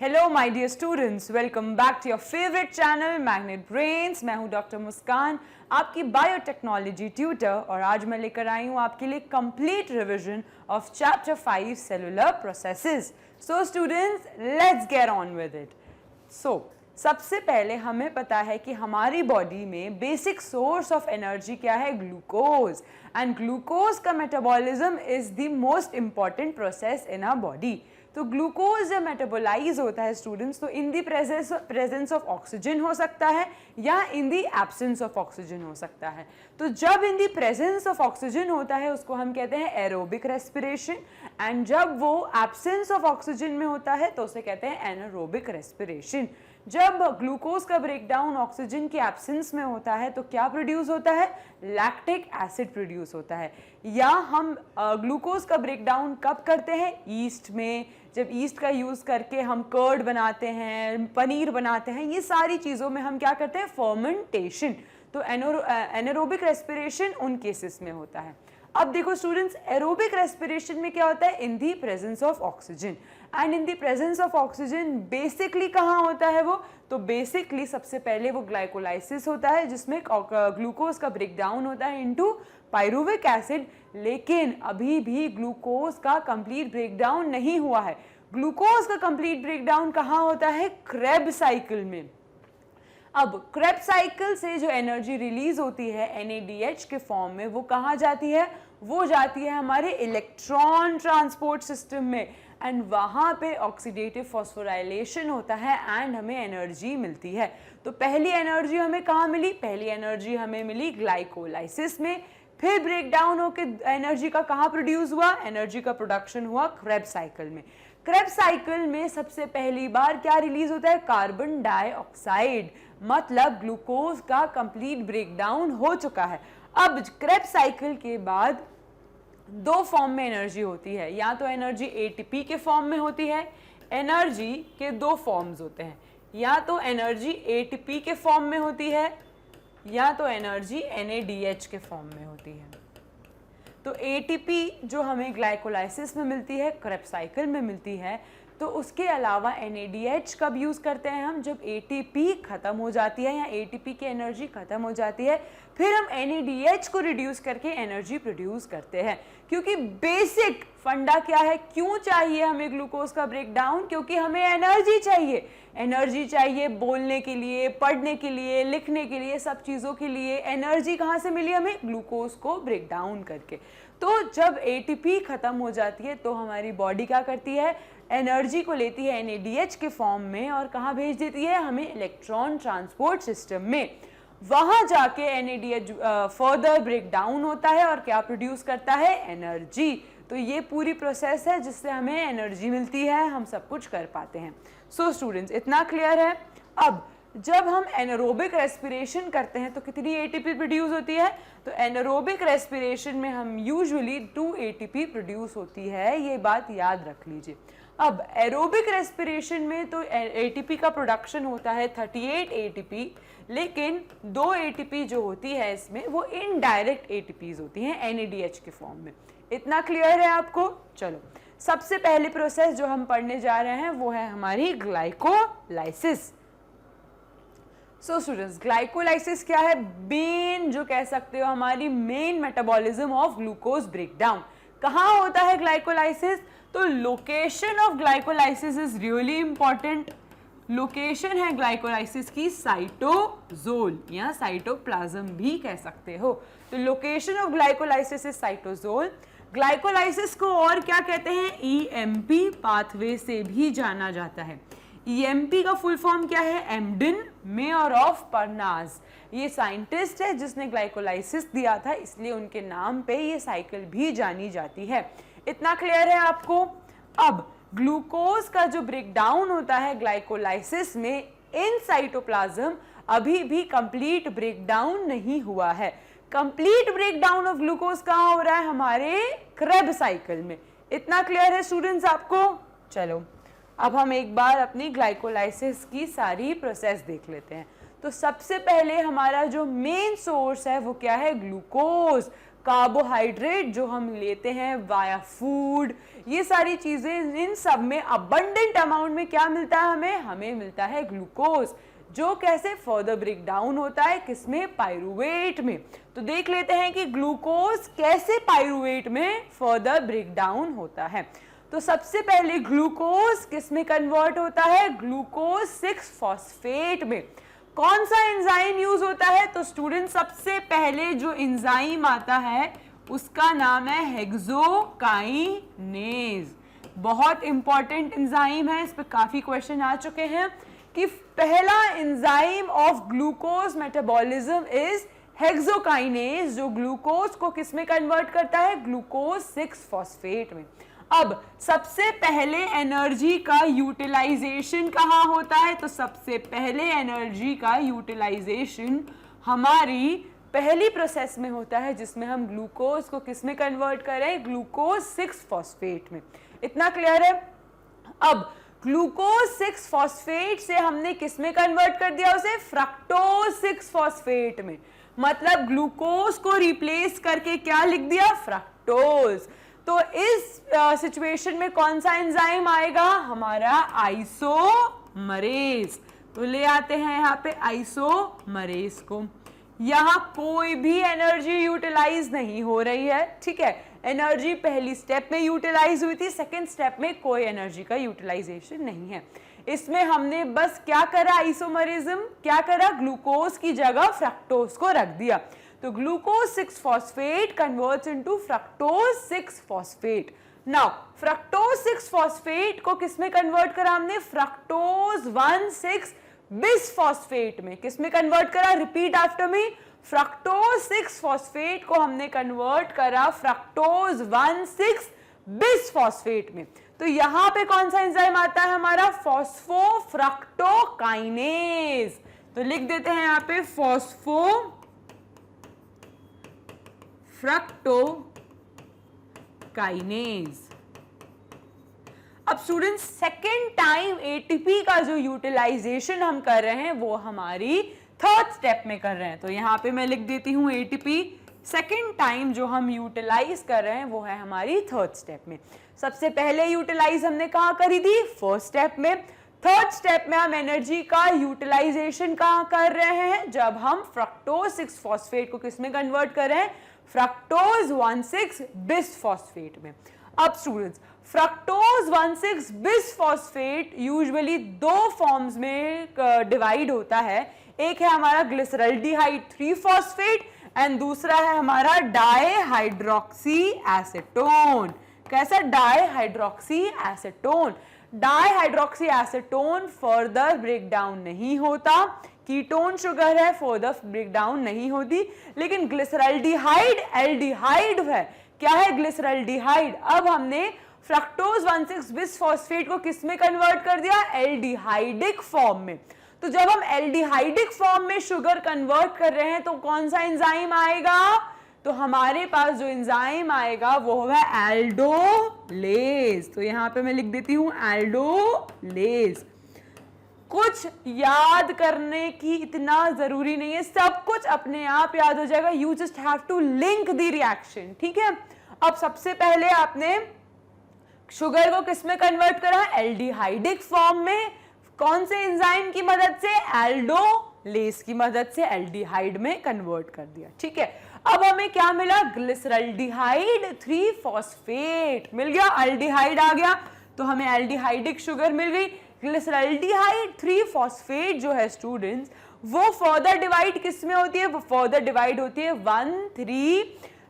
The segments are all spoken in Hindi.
Hello my dear students, welcome back to your favourite channel Magnet Brains. मैं हूं डॉक्टर मुस्कान, आपकी बायोटेक्नोलॉजी ट्यूटर, और आज मैं लेकर आई हूं आपके लिए complete revision of chapter 5 cellular processes. So students, let's get on with it. सबसे पहले हमें पता है कि हमारी बॉडी में बेसिक सोर्स ऑफ एनर्जी क्या है? ग्लूकोज। एंड ग्लूकोज का metabolism is the most important process in our body. तो ग्लूकोज जब मेटाबोलाइज होता है स्टूडेंट्स, तो in the presence of oxygen हो सकता है या in the absence of oxygen हो सकता है। तो जब in the presence of oxygen होता है उसको हम कहते हैं एरोबिक रेस्पिरेशन, एंड जब वो एब्सेंस ऑफ ऑक्सीजन में होता है तो उसे कहते हैं एनारोबिक रेस्पिरेशन। जब ग्लूकोज का ब्रेकडाउन ऑक्सीजन की एब्सेंस में होता है तो क्या प्रोड्यूस होता है? लैक्टिक एसिड प्रोड्यूस होता है। या हम ग्लूकोज का ब्रेकडाउन कब करते हैं? ईस्ट में। जब ईस्ट का यूज़ करके हम कर्ड बनाते हैं, पनीर बनाते हैं, ये सारी चीज़ों में हम क्या करते हैं? फर्मेंटेशन। तो एनारोबिक रेस्पिरेशन उन केसेस में होता है। अब देखो स्टूडेंट्स, एरोबिक रेस्पिरेशन में क्या होता है? In the presence of oxygen. And in the presence of oxygen basically कहाँ होता है वो? तो बेसिकली सबसे पहले वो ग्लाइकोलाइसिस होता है, जिसमें ग्लूकोज का ब्रेकडाउन होता है इनटू पायरुविक एसिड। लेकिन अभी भी ग्लूकोज का कंप्लीट ब्रेकडाउन नहीं हुआ है। ग्लूकोज का कंप्लीट ब्रेकडाउन कहाँ होता है? क्रेब्स साइकिल में। अब क्रेब्स साइकिल से जो एनर्जी रिलीज होती है NADH के फॉर्म में, वो कहाँ जाती है? वो जाती है हमारे इलेक्ट्रॉन ट्रांसपोर्ट सिस्टम में, एंड वहाँ पे ऑक्सीडेटिव फॉस्फोराइलेशन होता है एंड हमें एनर्जी मिलती है। तो पहली एनर्जी हमें कहाँ मिली? पहली एनर्जी हमें मिली ग्लाइकोलाइसिस में। फिर ब्रेकडाउन होकर एनर्जी का कहाँ प्रोड्यूस हुआ? एनर्जी का प्रोडक्शन हुआ क्रेब्स साइकिल में। क्रेब्स साइकिल में सबसे पहली बार क्या रिलीज होता है? Carbon dioxide. मतलब ग्लूकोज का कंप्लीट ब्रेकडाउन हो चुका है। अब क्रेब्स साइकिल के बाद दो फॉर्म में एनर्जी होती है। या तो एनर्जी ATP के फॉर्म में होती है। एनर्जी के दो फॉर्म्स होते हैं, या तो एनर्जी ATP के फॉर्म में होती है या तो एनर्जी NADH के फॉर्म में होती है। तो ATP जो हमें ग्लाइकोलाइसिस में मिलती है, क्रेब्स साइकिल में मिलती है। तो उसके अलावा NADH कब यूज़ करते हैं हम? जब ATP ख़त्म हो जाती है या ATP की एनर्जी ख़त्म हो जाती है, फिर हम NADH को रिड्यूस करके एनर्जी प्रोड्यूस करते हैं। क्योंकि बेसिक फंडा क्या है? क्यों चाहिए हमें ग्लूकोज का ब्रेकडाउन? क्योंकि हमें एनर्जी चाहिए। एनर्जी चाहिए बोलने के लिए, पढ़ने के लिए, लिखने के लिए, सब चीज़ों के लिए। एनर्जी कहाँ से मिली हमें? ग्लूकोज को ब्रेकडाउन करके। तो जब ATP ख़त्म हो जाती है तो हमारी बॉडी क्या करती है? एनर्जी को लेती है NADH के फॉर्म में और कहाँ भेज देती है? हमें इलेक्ट्रॉन ट्रांसपोर्ट सिस्टम में। वहाँ जाके NADH फर्दर ब्रेकडाउन होता है और क्या प्रोड्यूस करता है? एनर्जी। तो ये पूरी प्रोसेस है जिससे हमें एनर्जी मिलती है, हम सब कुछ कर पाते हैं। सो स्टूडेंट्स, इतना क्लियर है? अब जब हम एनारोबिक रेस्पिरेशन करते हैं तो कितनी ATP प्रोड्यूस होती है? तो एनारोबिक रेस्पिरेशन में हम यूजुअली 2 ATP प्रोड्यूस होती है, ये बात याद रख लीजिए। अब एरोबिक रेस्पिरेशन में तो ATP का प्रोडक्शन होता है 38 ATP, लेकिन 2 ATP जो होती है इसमें वो इनडायरेक्ट ATPs होती हैं NADH के फॉर्म में। इतना क्लियर है आपको? चलो, सबसे पहली प्रोसेस जो हम पढ़ने जा रहे हैं वो है हमारी ग्लाइकोलाइसिस। सो स्टूडेंट्स, ग्लाइकोलाइसिस क्या है? मेन जो कह सकते हो हमारी main metabolism of glucose breakdown. कहाँ होता है ग्लाइकोलाइसिस? तो location of glycolysis is really important. Location है ग्लाइकोलाइसिस की साइटोजोल या साइटोप्लाज्म भी कह सकते हो। तो location of glycolysis is cytosol. Glycolysis को और क्या कहते हैं? EMP पाथवे से भी जाना जाता है। EMP का फुल फॉर्म क्या है? एम्डन मेयर ऑफ परनाज। ये साइंटिस्ट है जिसने ग्लाइकोलाइसिस दिया था, इसलिए उनके नाम पे ये साइकिल भी जानी जाती है। इतना क्लियर है आपको? अब ग्लूकोज का जो ब्रेकडाउन होता है ग्लाइकोलाइसिस में इन साइटोप्लाज्म, अभी भी कंप्लीट ब्रेकडाउन नहीं हुआ है। कंप्लीट ब्रेकडाउन ऑफ ग्लूकोज कहाँ हो रहा है? हमारे क्रेब्स साइकिल में। इतना क्लियर है स्टूडेंट्स आपको? चलो, अब हम एक बार अपनी ग्लाइकोलाइसिस की सारी प्रोसेस देख लेते हैं। तो सबसे पहले हमारा जो मेन सोर्स है वो क्या है? ग्लूकोज। कार्बोहाइड्रेट जो हम लेते हैं वाया फूड, ये सारी चीजें, इन सब में अबंडेंट अमाउंट में क्या मिलता है हमें मिलता है ग्लूकोज, जो कैसे फर्दर ब्रेक डाउन होता है किसमें, पायरूवेट में। तो देख लेते हैं कि ग्लूकोज कैसे पायरूवेट में फर्दर ब्रेक डाउन होता है। तो सबसे पहले ग्लूकोज किस में कन्वर्ट होता है, ग्लूकोज 6 फॉस्फेट में। कौन सा एंजाइम यूज होता है, तो स्टूडेंट सबसे पहले जो एंजाइम आता है उसका नाम है हेक्सोकाइनेज। बहुत इंपॉर्टेंट एंजाइम है, इस पर काफी क्वेश्चन आ चुके हैं कि पहला enzyme of glucose metabolism is hexokinase, जो ग्लूकोज को किस में कन्वर्ट करता है, ग्लूकोज 6 फॉस्फेट में। अब सबसे पहले एनर्जी का यूटिलाइजेशन कहाँ होता है, तो सबसे पहले एनर्जी का यूटिलाइजेशन हमारी पहली प्रोसेस में होता है जिसमें हम ग्लूकोज को किस में कन्वर्ट करें, ग्लूकोज 6 फॉस्फेट में। इतना क्लियर है। अब ग्लूकोज 6 फॉस्फेट से हमने किस में कन्वर्ट कर दिया, उसे फ्रक्टोज 6 फॉस्फेट में। मतलब ग्लूकोज को रिप्लेस करके क्या लिख दिया, फ्रक्टोज। तो इस सिचुएशन में कौन सा एंजाइम आएगा, हमारा आइसोमरेज। तो ले आते हैं यहाँ पे आइसोमरेज को। यहाँ कोई भी एनर्जी यूटिलाइज नहीं हो रही है, ठीक है। एनर्जी पहली स्टेप में यूटिलाइज हुई थी, सेकेंड स्टेप में कोई एनर्जी का यूटिलाइजेशन नहीं है। इसमें हमने बस क्या करा, आइसोमरिज्म क्या करा, ग्लूकोज की जगह फ्रक्टोज को रख दिया। तो glucose 6 phosphate converts into fructose 6 phosphate. Now fructose 6 phosphate को किसमें कन्वर्ट करा हमने, फ्रक्टोज 1,6 बिस फॉस्फेट में। किसमें कन्वर्ट करा, repeat after me, fructose 6 phosphate को हमने कन्वर्ट करा फ्रक्टोज 1,6 बिस फॉस्फेट में। तो यहां पे कौन सा एंजाइम आता है हमारा, फॉस्फोफ्रक्टोकाइनेज। तो लिख देते हैं यहां पे फॉस्फोफ्रक्टोकाइनेज। अब स्टूडेंट्स सेकेंड टाइम एटीपी का जो यूटिलाइजेशन हम कर रहे हैं वो हमारी थर्ड स्टेप में कर रहे हैं। तो यहां पे मैं लिख देती हूं एटीपी सेकेंड टाइम जो हम यूटिलाइज कर रहे हैं वो है हमारी थर्ड स्टेप में। सबसे पहले यूटिलाइज हमने कहाँ करी थी, फर्स्ट स्टेप में। थर्ड स्टेप में हम एनर्जी का यूटिलाइजेशन कहाँ कर रहे हैं, जब हम फ्रक्टोज 6 फॉस्फेट को किस में कन्वर्ट कर रहे हैं, फ्रक्टोज 1,6 बिस फॉस्फेट में। अब students fructose 1,6 bis phosphate usually दो फॉर्म्स में डिवाइड होता है। एक है हमारा ग्लिसरल्डिहाइड 3 फॉस्फेट एंड दूसरा है हमारा डाईहाइड्रोक्सी एसीटोन। कैसा, dihydroxy acetone. Dihydroxy acetone further break down नहीं होता, कीटोन शुगर है, फर्दर ब्रेक डाउन नहीं होती। लेकिन ग्लिसरल्डिहाइड एल्डिहाइड है। क्या है, ग्लिसरल्डिहाइड। अब हमने फ्रक्टोज 1,6 बिस फॉस्फेट को किस में कन्वर्ट कर दिया, एल्डिहाइडिक फॉर्म में। तो जब हम एल्डिहाइडिक फॉर्म में शुगर कन्वर्ट कर रहे हैं तो कौन सा एंजाइम आएगा, तो हमारे पास जो एंजाइम आएगा वो होगा एल्डोलेज। तो यहां पे मैं लिख देती हूं एल्डोलेज। कुछ याद करने की इतना जरूरी नहीं है, सब कुछ अपने आप याद हो जाएगा। You just have to link the reaction, ठीक है। अब सबसे पहले आपने शुगर को किस में कन्वर्ट करा, एल्डिहाइडिक फॉर्म में। कौन से एंजाइम की मदद से, एल्डोलेज की मदद से एल्डिहाइड में कन्वर्ट कर दिया, ठीक है। अब हमें क्या मिला, ग्लिसरल्डिहाइड 3 फॉस्फेट मिल गया, एल्डिहाइड आ गया तो हमें एल्डिहाइडिक शुगर मिल गई। ग्लिसरल्डिहाइड 3 फॉस्फेट जो है स्टूडेंट्स वो फर्दर डिवाइड किस में होती है, वो फर्दर डिवाइड होती है 1,3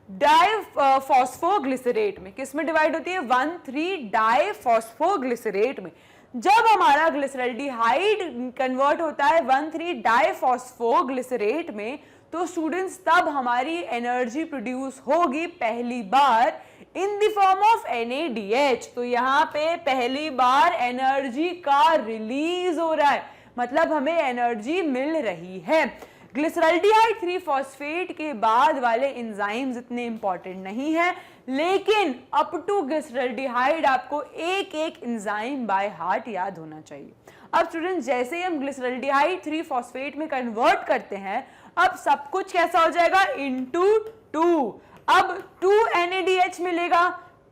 डाईफॉस्फोग्लिसरेट में। किस में डिवाइड होती है, 1,3 डाईफॉस्फोग्लिसरेट में। जब हमारा ग्लिसरल्डिहाइड कन्वर्ट होता है 1,3 डाईफॉस्फोग्लिसरेट में तो स्टूडेंट्स तब हमारी एनर्जी प्रोड्यूस होगी पहली बार in the form of NADH। तो यहाँ पे पहली बार एनर्जी का रिलीज हो रहा है, मतलब हमें एनर्जी मिल रही है। ग्लिसरल्डिहाइड 3 फॉस्फेट के बाद वाले एंजाइम्स इतने इंपॉर्टेंट नहीं है, लेकिन अप टू ग्लिसरल्डिहाइड आपको एक एक एंजाइम बाय हार्ट याद होना चाहिए। अब स्टूडेंट जैसे ही हम ग्लिसरल्डिहाइड 3 फॉस्फेट में कन्वर्ट करते हैं अब सब कुछ कैसा हो जाएगा, इनटू 2। अब 2 NADH मिलेगा,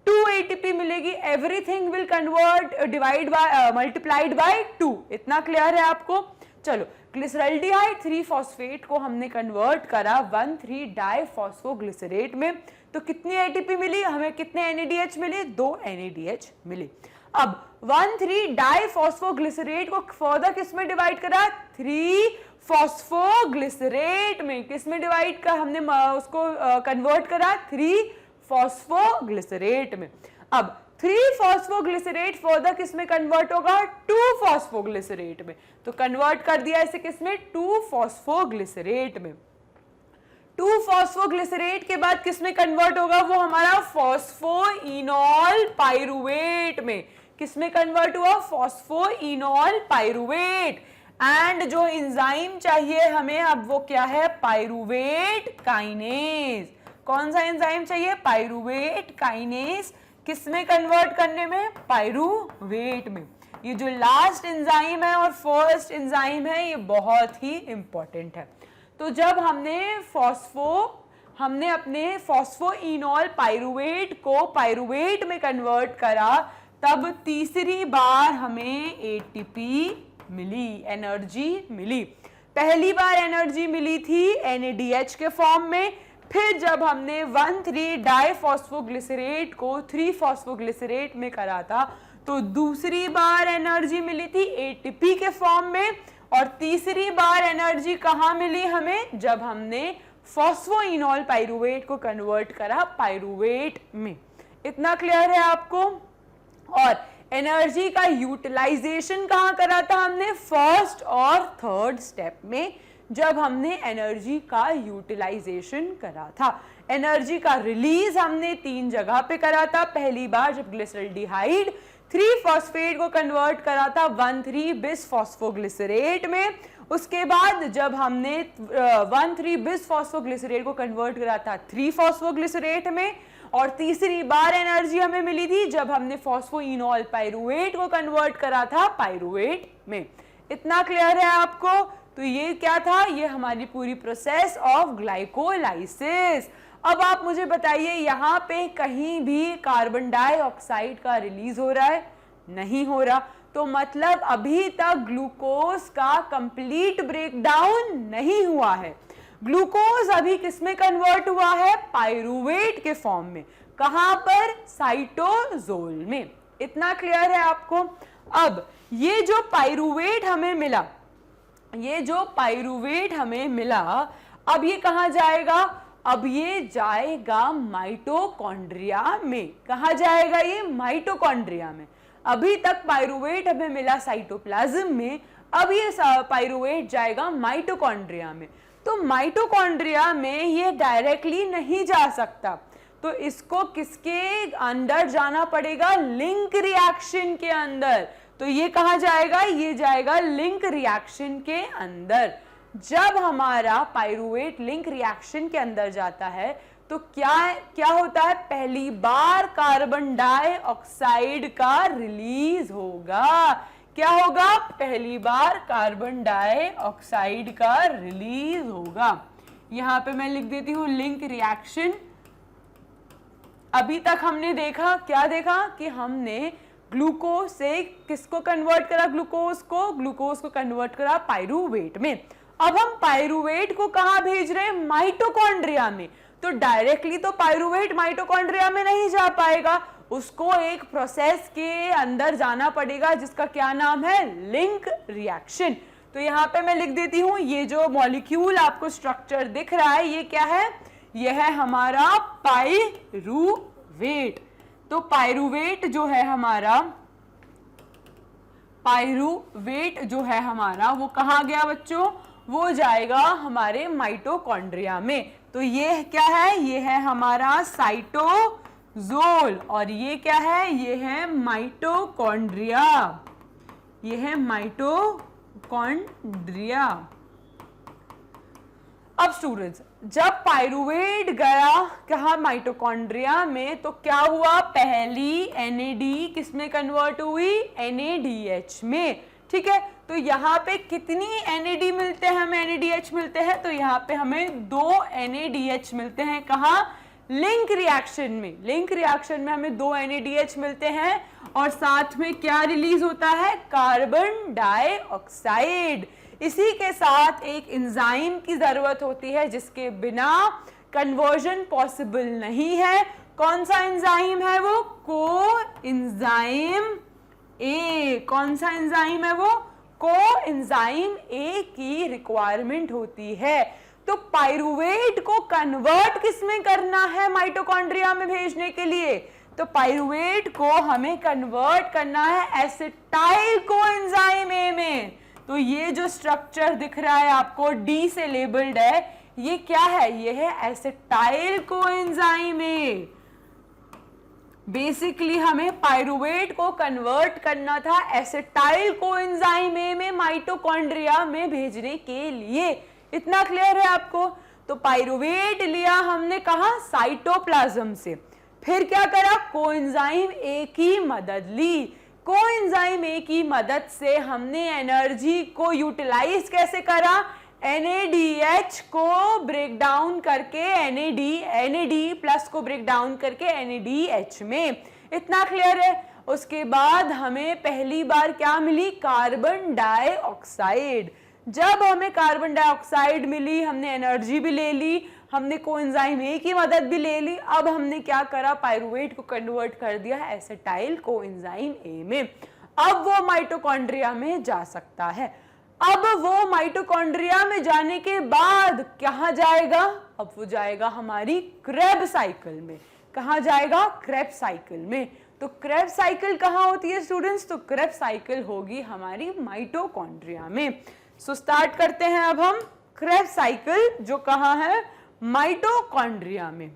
2 ATP मिलेगी, everything will convert divide by multiplied by 2। इतना क्लियर है आपको? चलो, ग्लिसरॉल्डिहाइड 3 फॉस्फेट को हमने कन्वर्ट करा 1,3 डाइफॉस्फोग्लिसरेट में, तो कितनी ATP मिली हमें, कितने NADH मिले, 2 NADH मिले। अब 1,3 डाइफॉस्फोग्लिसरेट को फर्दर किस में डिवाइड करा, 3 फॉस्फोग्लिसरेट में। किस में डिवाइड का हमने उसको कन्वर्ट करा, 3 फॉस्फोग्लिसरेट में। अब 3 फॉस्फोग्लिसरेट फर्दर किस में कन्वर्ट होगा, 2 फॉस्फोग्लिसरेट में। तो कन्वर्ट कर दिया इसे किस में, 2 फॉस्फोग्लिसरेट में। 2 फॉस्फोग्लिसरेट के बाद किस में कन्वर्ट होगा, वो हमारा फॉस्फोइनॉल पाइरुवेट में। किस में कन्वर्ट हुआ, फॉस्फोइनॉल पाइरुवेट। एंड जो एंजाइम चाहिए हमें अब वो क्या है, पाइरुवेट काइनेज। कौन सा एंजाइम चाहिए, पाइरुवेट काइनेज। किस में कन्वर्ट करने में, पाइरुवेट में। ये जो लास्ट एंजाइम है और फर्स्ट एंजाइम है ये बहुत ही इंपॉर्टेंट है। तो जब हमने अपने फॉस्फोइनॉल पाइरुवेट को पाइरुवेट में कन्वर्ट करा, तब तीसरी बार हमें ATP मिली, एनर्जी मिली। पहली बार एनर्जी मिली थी NADH के फॉर्म में, फिर जब हमने 1,3 डाइफॉस्फोग्लिसरेट को 3 फॉस्फोग्लिसरेट में करा था, तो दूसरी बार एनर्जी मिली थी ATP के फॉर्म में, और तीसरी बार एनर्जी कहाँ मिली हमें, जब हमने फॉस्फोइनॉल पाइरुवेट को कन्वर्ट करा पाइरुवेट में। इतना क्लियर है आपको? और एनर्जी का यूटिलाइजेशन कहाँ करा था हमने, फर्स्ट और थर्ड स्टेप में, जब हमने एनर्जी का यूटिलाइजेशन करा था। एनर्जी का रिलीज हमने 3 जगह पे करा था। पहली बार जब ग्लिसरॉल्डिहाइड 3 फॉस्फेट को कन्वर्ट करा था 1,3 बिस फॉस्फोग्लिसरेट में। उसके बाद जब हमने 1,3 बिस फॉस्फोग्लिसरेट को कन्वर्ट करा था 3 फॉस्फोग्लिसरेट में, और तीसरी बार एनर्जी हमें मिली थी जब हमने फॉस्फोइनॉल पाइरुवेट को कन्वर्ट करा था पाइरुवेट में। इतना क्लियर है आपको? तो ये क्या था, ये हमारी पूरी प्रोसेस ऑफ ग्लाइकोलाइसिस। अब आप मुझे बताइए, यहाँ पे कहीं भी कार्बन डाइऑक्साइड का रिलीज हो रहा है? नहीं हो रहा। तो मतलब अभी तक ग्लूकोज का कंप्लीट ब्रेकडाउन नहीं हुआ है। ग्लूकोज अभी किस में कन्वर्ट हुआ है, पाइरुवेट के फॉर्म में। कहां पर, साइटोजोल में। इतना क्लियर है आपको? अब ये जो पाइरुवेट हमें मिला, अब ये कहां जाएगा, अब ये जाएगा माइटोकॉन्ड्रिया में। कहां जाएगा ये, माइटोकॉन्ड्रिया में। अभी तक पाइरुवेट हमें मिला साइटोप्लाज्म में, अब ये पाइरुवेट जाएगा माइटोकॉन्ड्रिया में। तो माइटोकॉन्ड्रिया में ये डायरेक्टली नहीं जा सकता, तो इसको किसके अंदर जाना पड़ेगा, लिंक रिएक्शन के अंदर। तो ये कहां जाएगा, ये जाएगा लिंक रिएक्शन के अंदर। जब हमारा पाइरुवेट लिंक रिएक्शन के अंदर जाता है तो क्या होता है, पहली बार कार्बन डाइऑक्साइड का रिलीज होगा। क्या होगा, पहली बार कार्बन डाइऑक्साइड का रिलीज होगा। यहां पे मैं लिख देती हूं लिंक रिएक्शन। अभी तक हमने देखा, क्या देखा कि हमने ग्लूकोज से किसको कन्वर्ट करा, ग्लूकोज को कन्वर्ट करा पाइरुवेट में। अब हम पाइरुवेट को कहां भेज रहे हैं, माइटोकॉन्ड्रिया में। तो डायरेक्टली तो पाइरुवेट माइटोकॉन्ड्रिया में नहीं जा पाएगा, उसको एक प्रोसेस के अंदर जाना पड़ेगा जिसका क्या नाम है, लिंक रिएक्शन। तो यहाँ पे मैं लिख देती हूँ, ये जो मॉलिक्यूल आपको स्ट्रक्चर दिख रहा है ये क्या है, यह है हमारा पाइरुवेट। तो पाइरुवेट जो है हमारा वो कहाँ गया बच्चों, वो जाएगा हमारे माइटोकॉन्ड्रिया में। तो ये क्या है, ये है हमारा साइटोजोल, और ये क्या है, ये है माइटोकॉन्ड्रिया। ये है माइटोकॉन्ड्रिया। अब स्टूडेंट्स, जब पाइरुवेट गया कहा माइटोकॉन्ड्रिया में, तो क्या हुआ, पहली NAD किसमें कन्वर्ट हुई, NADH में। ठीक है, तो यहाँ पे कितनी NAD मिलते हैं, हमें NADH मिलते हैं, तो यहाँ पे हमें 2 NADH मिलते हैं। कहाँ, लिंक रिएक्शन में हमें 2 NaDH मिलते हैं और साथ में क्या रिलीज होता है, कार्बन डाइऑक्साइड। इसी के साथ एक एंजाइम की जरूरत होती है जिसके बिना कन्वर्जन पॉसिबल नहीं है। कौन सा एंजाइम है वो, कोएंजाइम ए। कौन सा एंजाइम है वो, कोएंजाइम ए की रिक्वायरमेंट होती है। तो पाइरुवेट को कन्वर्ट किसमें करना है माइटोकॉन्ड्रिया में भेजने के लिए, तो पाइरुवेट को हमें कन्वर्ट करना है एसिटाइल कोएंजाइम ए में। तो ये जो स्ट्रक्चर दिख रहा है आपको डी से लेबल्ड है, ये क्या है, ये है एसिटाइल कोएंजाइम ए। बेसिकली हमें पाइरुवेट को कन्वर्ट करना था एसिटाइल कोएंजाइम ए में माइटोकॉन्ड्रिया में भेजने के लिए। इतना क्लियर है आपको। तो पाइरुवेट लिया हमने कहा, साइटोप्लाज्म से, फिर क्या करा, कोएंजाइम ए की मदद ली। कोएंजाइम ए की मदद से हमने एनर्जी को यूटिलाइज कैसे करा, NADH को ब्रेक डाउन करके NAD प्लस को ब्रेक डाउन करके NADH में। इतना क्लियर है। उसके बाद हमें पहली बार क्या मिली, कार्बन डाइऑक्साइड। जब हमें कार्बन डाइऑक्साइड मिली, हमने एनर्जी भी ले ली, हमने कोएंजाइम ए की मदद भी ले ली। अब हमने क्या करा, पाइरुवेट को कन्वर्ट कर दिया एसिटाइल कोएंजाइम ए में। अब वो माइटोकॉन्ड्रिया में जा सकता है। अब वो माइटोकॉन्ड्रिया में जाने के बाद कहाँ जाएगा, अब वो जाएगा हमारी क्रेब साइकिल में। कहाँ जाएगा, क्रेब साइकिल में। तो क्रेब साइकिल कहाँ होती है स्टूडेंट्स, तो क्रेब साइकिल होगी हमारी माइटोकॉन्ड्रिया में। सो स्टार्ट करते हैं अब हम क्रेब साइकिल, जो कहाँ है, माइटोकॉन्ड्रिया में।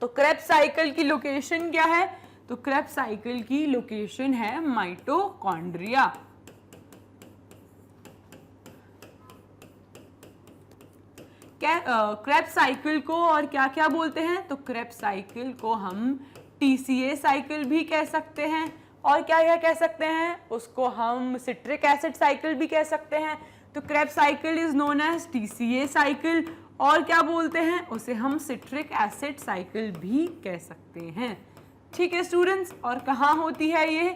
तो क्रेब साइकिल की लोकेशन क्या है, तो क्रेब साइकिल की लोकेशन है माइटोकॉन्ड्रिया। क्रेब साइकिल को और क्या क्या बोलते हैं, तो क्रेब साइकिल को हम TCA साइकिल भी कह सकते हैं, और क्या क्या कह सकते हैं, उसको हम सिट्रिक एसिड साइकिल भी कह सकते हैं। तो Krebs cycle is known as TCA cycle, और क्या बोलते हैं उसे, हम सिट्रिक एसिड साइकिल भी कह सकते हैं। ठीक है स्टूडेंट्स, और कहाँ होती है ये,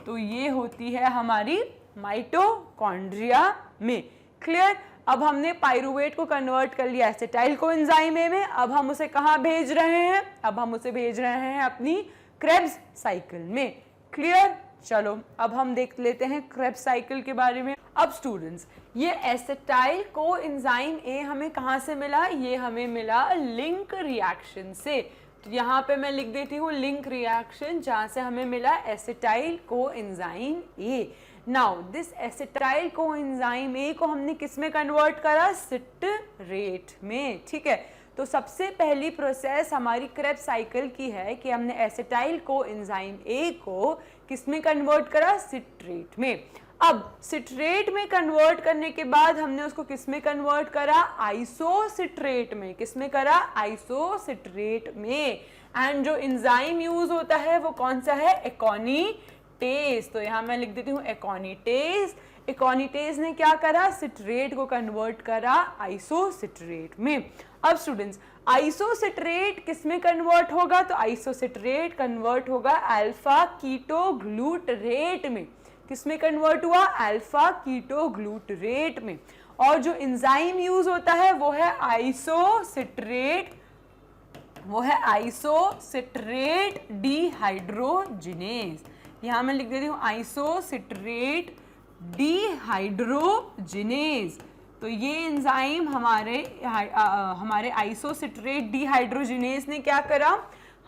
तो ये होती है हमारी माइटोकॉन्ड्रिया में। क्लियर। अब हमने पाइरुवेट को कन्वर्ट कर लिया एसिटाइल कोएंजाइम ए में। अब हम उसे कहाँ भेज रहे हैं, अब हम उसे भेज रहे हैं अपनी क्रेब्स साइकिल में। क्लियर। चलो अब हम देख लेते हैं क्रेब्स साइकिल के बारे में। अब स्टूडेंट्स, ये एसिटाइल कोएंजाइम ए हमें कहाँ से मिला, ये हमें मिला लिंक रिएक्शन से। तो यहाँ पे मैं लिख देती हूँ लिंक रिएक्शन, जहाँ से हमें मिला acetyl coenzyme A. Now this acetyl coenzyme A को हमने किस में कन्वर्ट करा, सिट्रेट में। ठीक है। तो सबसे पहली प्रोसेस हमारी क्रेब साइकिल की है कि हमने एसिटाइल कोएंजाइम ए को किस में कन्वर्ट करा, सिट्रेट में। अब सिट्रेट में कन्वर्ट करने के बाद हमने उसको किस में कन्वर्ट करा, आइसोसिट्रेट में। किस में करा, आइसोसिट्रेट में। एंड जो एंजाइम यूज होता है वो कौन सा है, एकोनिटेज। तो यहाँ मैं लिख देती हूँ एकोनिटेज। एकोनिटेज ने क्या करा, सिट्रेट को कन्वर्ट करा आइसोसिट्रेट में। अब स्टूडेंट्स, आइसोसिट्रेट किस में कन्वर्ट होगा, तो आइसोसिट्रेट कन्वर्ट होगा अल्फा कीटोग्लूटरेट में। किस में कन्वर्ट हुआ, अल्फा कीटोग्लूटरेट में। और जो एंजाइम यूज होता है वो है आइसोसिट्रेट, वो है आइसोसिट्रेट डिहाइड्रोजिनेज। यहाँ मैं लिख देती हूँ आइसोसिट्रेट डिहाइड्रोजिनेज। तो ये एंजाइम हमारे आइसोसिट्रेट डिहाइड्रोजिनेज ने क्या करा,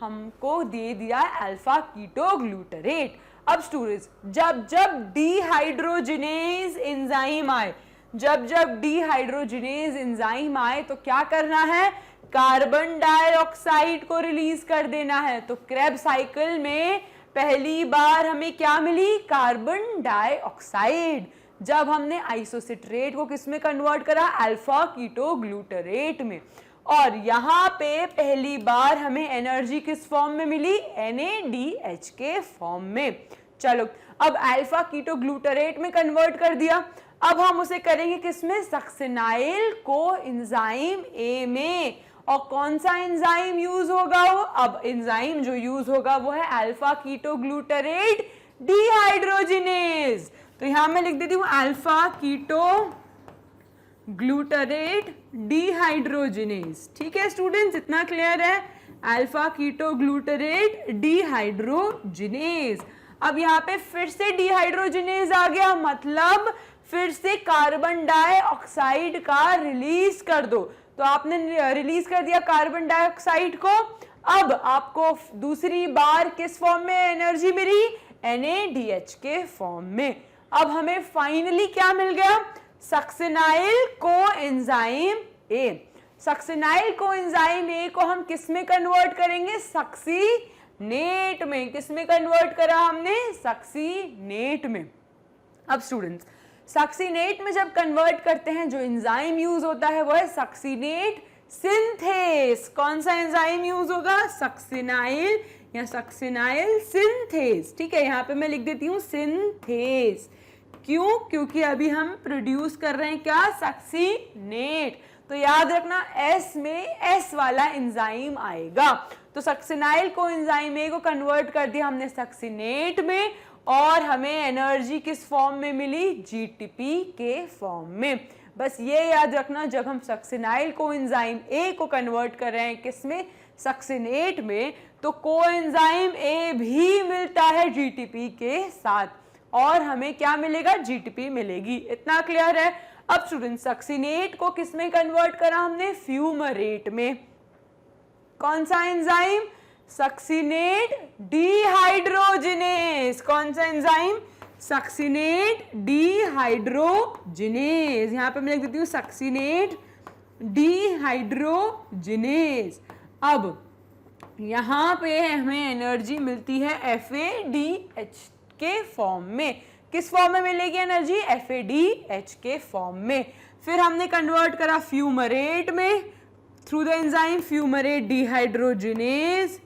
हमको दे दिया अल्फा कीटोग्लूटरेट। अब स्टूडेंट्स, जब जब डिहाइड्रोजिनेज एंजाइम आए, जब जब डिहाइड्रोजिनेज एंजाइम आए तो क्या करना है, कार्बन डाइऑक्साइड को रिलीज कर देना है। तो क्रेब साइकिल में पहली बार हमें क्या मिली, कार्बन डाइऑक्साइड। जब हमने आइसोसिट्रेट को किस में कन्वर्ट करा, अल्फा कीटोग्लूटरेट में। और यहाँ पे पहली बार हमें एनर्जी किस फॉर्म में मिली, NADH के फॉर्म में। चलो अब अल्फा कीटोग्लूटरेट में कन्वर्ट कर दिया। अब हम उसे करेंगे किसमें, सक्सिनाइल कोएंजाइम ए में। और कौन सा एंजाइम यूज होगा? वो अब एंजाइम जो यूज होगा वो है अल्फा कीटो ग्लूटारेट डिहाइड्रोजिनेज। तो यहां मैं लिख देती हूँ अल्फा कीटो ग्लूटारेट डिहाइड्रोजिनेज। ठीक है स्टूडेंट्स, इतना क्लियर है? Alpha keto glutarate dehydrogenase. अब यहाँ पे फिर से डिहाइड्रोजिनेज आ गया, मतलब फिर से कार्बन डाइऑक्साइड का रिलीज कर दो। तो आपने रिलीज कर दिया कार्बन डाइऑक्साइड को। अब आपको दूसरी बार किस फॉर्म में एनर्जी मिली? NADH के फॉर्म में। अब हमें फाइनली क्या मिल गया? Succinyl coenzyme A। Succinyl coenzyme A को हम किस में कन्वर्ट करेंगे? सक्सीनेट में। किस में कन्वर्ट करा हमने? सक्सीनेट में। अब स्टूडेंट्स, सक्सीनेट में जब कन्वर्ट करते हैं जो एंजाइम यूज होता है वो है सक्सीनेट सिंथेस। कौन सा एंजाइम यूज होगा? सक्सिनाइल या सक्सिनाइल सिंथेस। ठीक है, यहाँ पे मैं लिख देती हूँ सिंथेस। क्यों? क्योंकि अभी हम प्रोड्यूस कर रहे हैं क्या? सक्सीनेट। तो याद रखना S में S वाला एंजाइम आएगा। तो सक्सिनाइल को एंजाइम A को कन्वर्ट कर दिया हमने सक्सीनेट में, और हमें एनर्जी किस फॉर्म में मिली? GTP के फॉर्म में। बस ये याद रखना, जब हम सक्सिनाइल कोएंजाइम A को कन्वर्ट कर रहे हैं किस में? सक्सीनेट में, तो कोएंजाइम A भी मिलता है GTP के साथ, और हमें क्या मिलेगा? GTP मिलेगी। इतना क्लियर है? अब स्टूडेंट, सक्सीनेट को किस में कन्वर्ट करा हमने? फ्यूमरेट में। कौन सा एंजाइम? Succinate dehydrogenase. कौन सा एंजाइम? Succinate dehydrogenase. यहां पे मैं लिख देती हूँ सक्सीनेट डिहाइड्रोजिनेज। अब यहां पे हमें एनर्जी मिलती है FADH के फॉर्म में। किस फॉर्म में मिलेगी एनर्जी? FADH के फॉर्म में। फिर हमने कन्वर्ट करा फ्यूमरेट में through the enzyme fumarate dehydrogenase.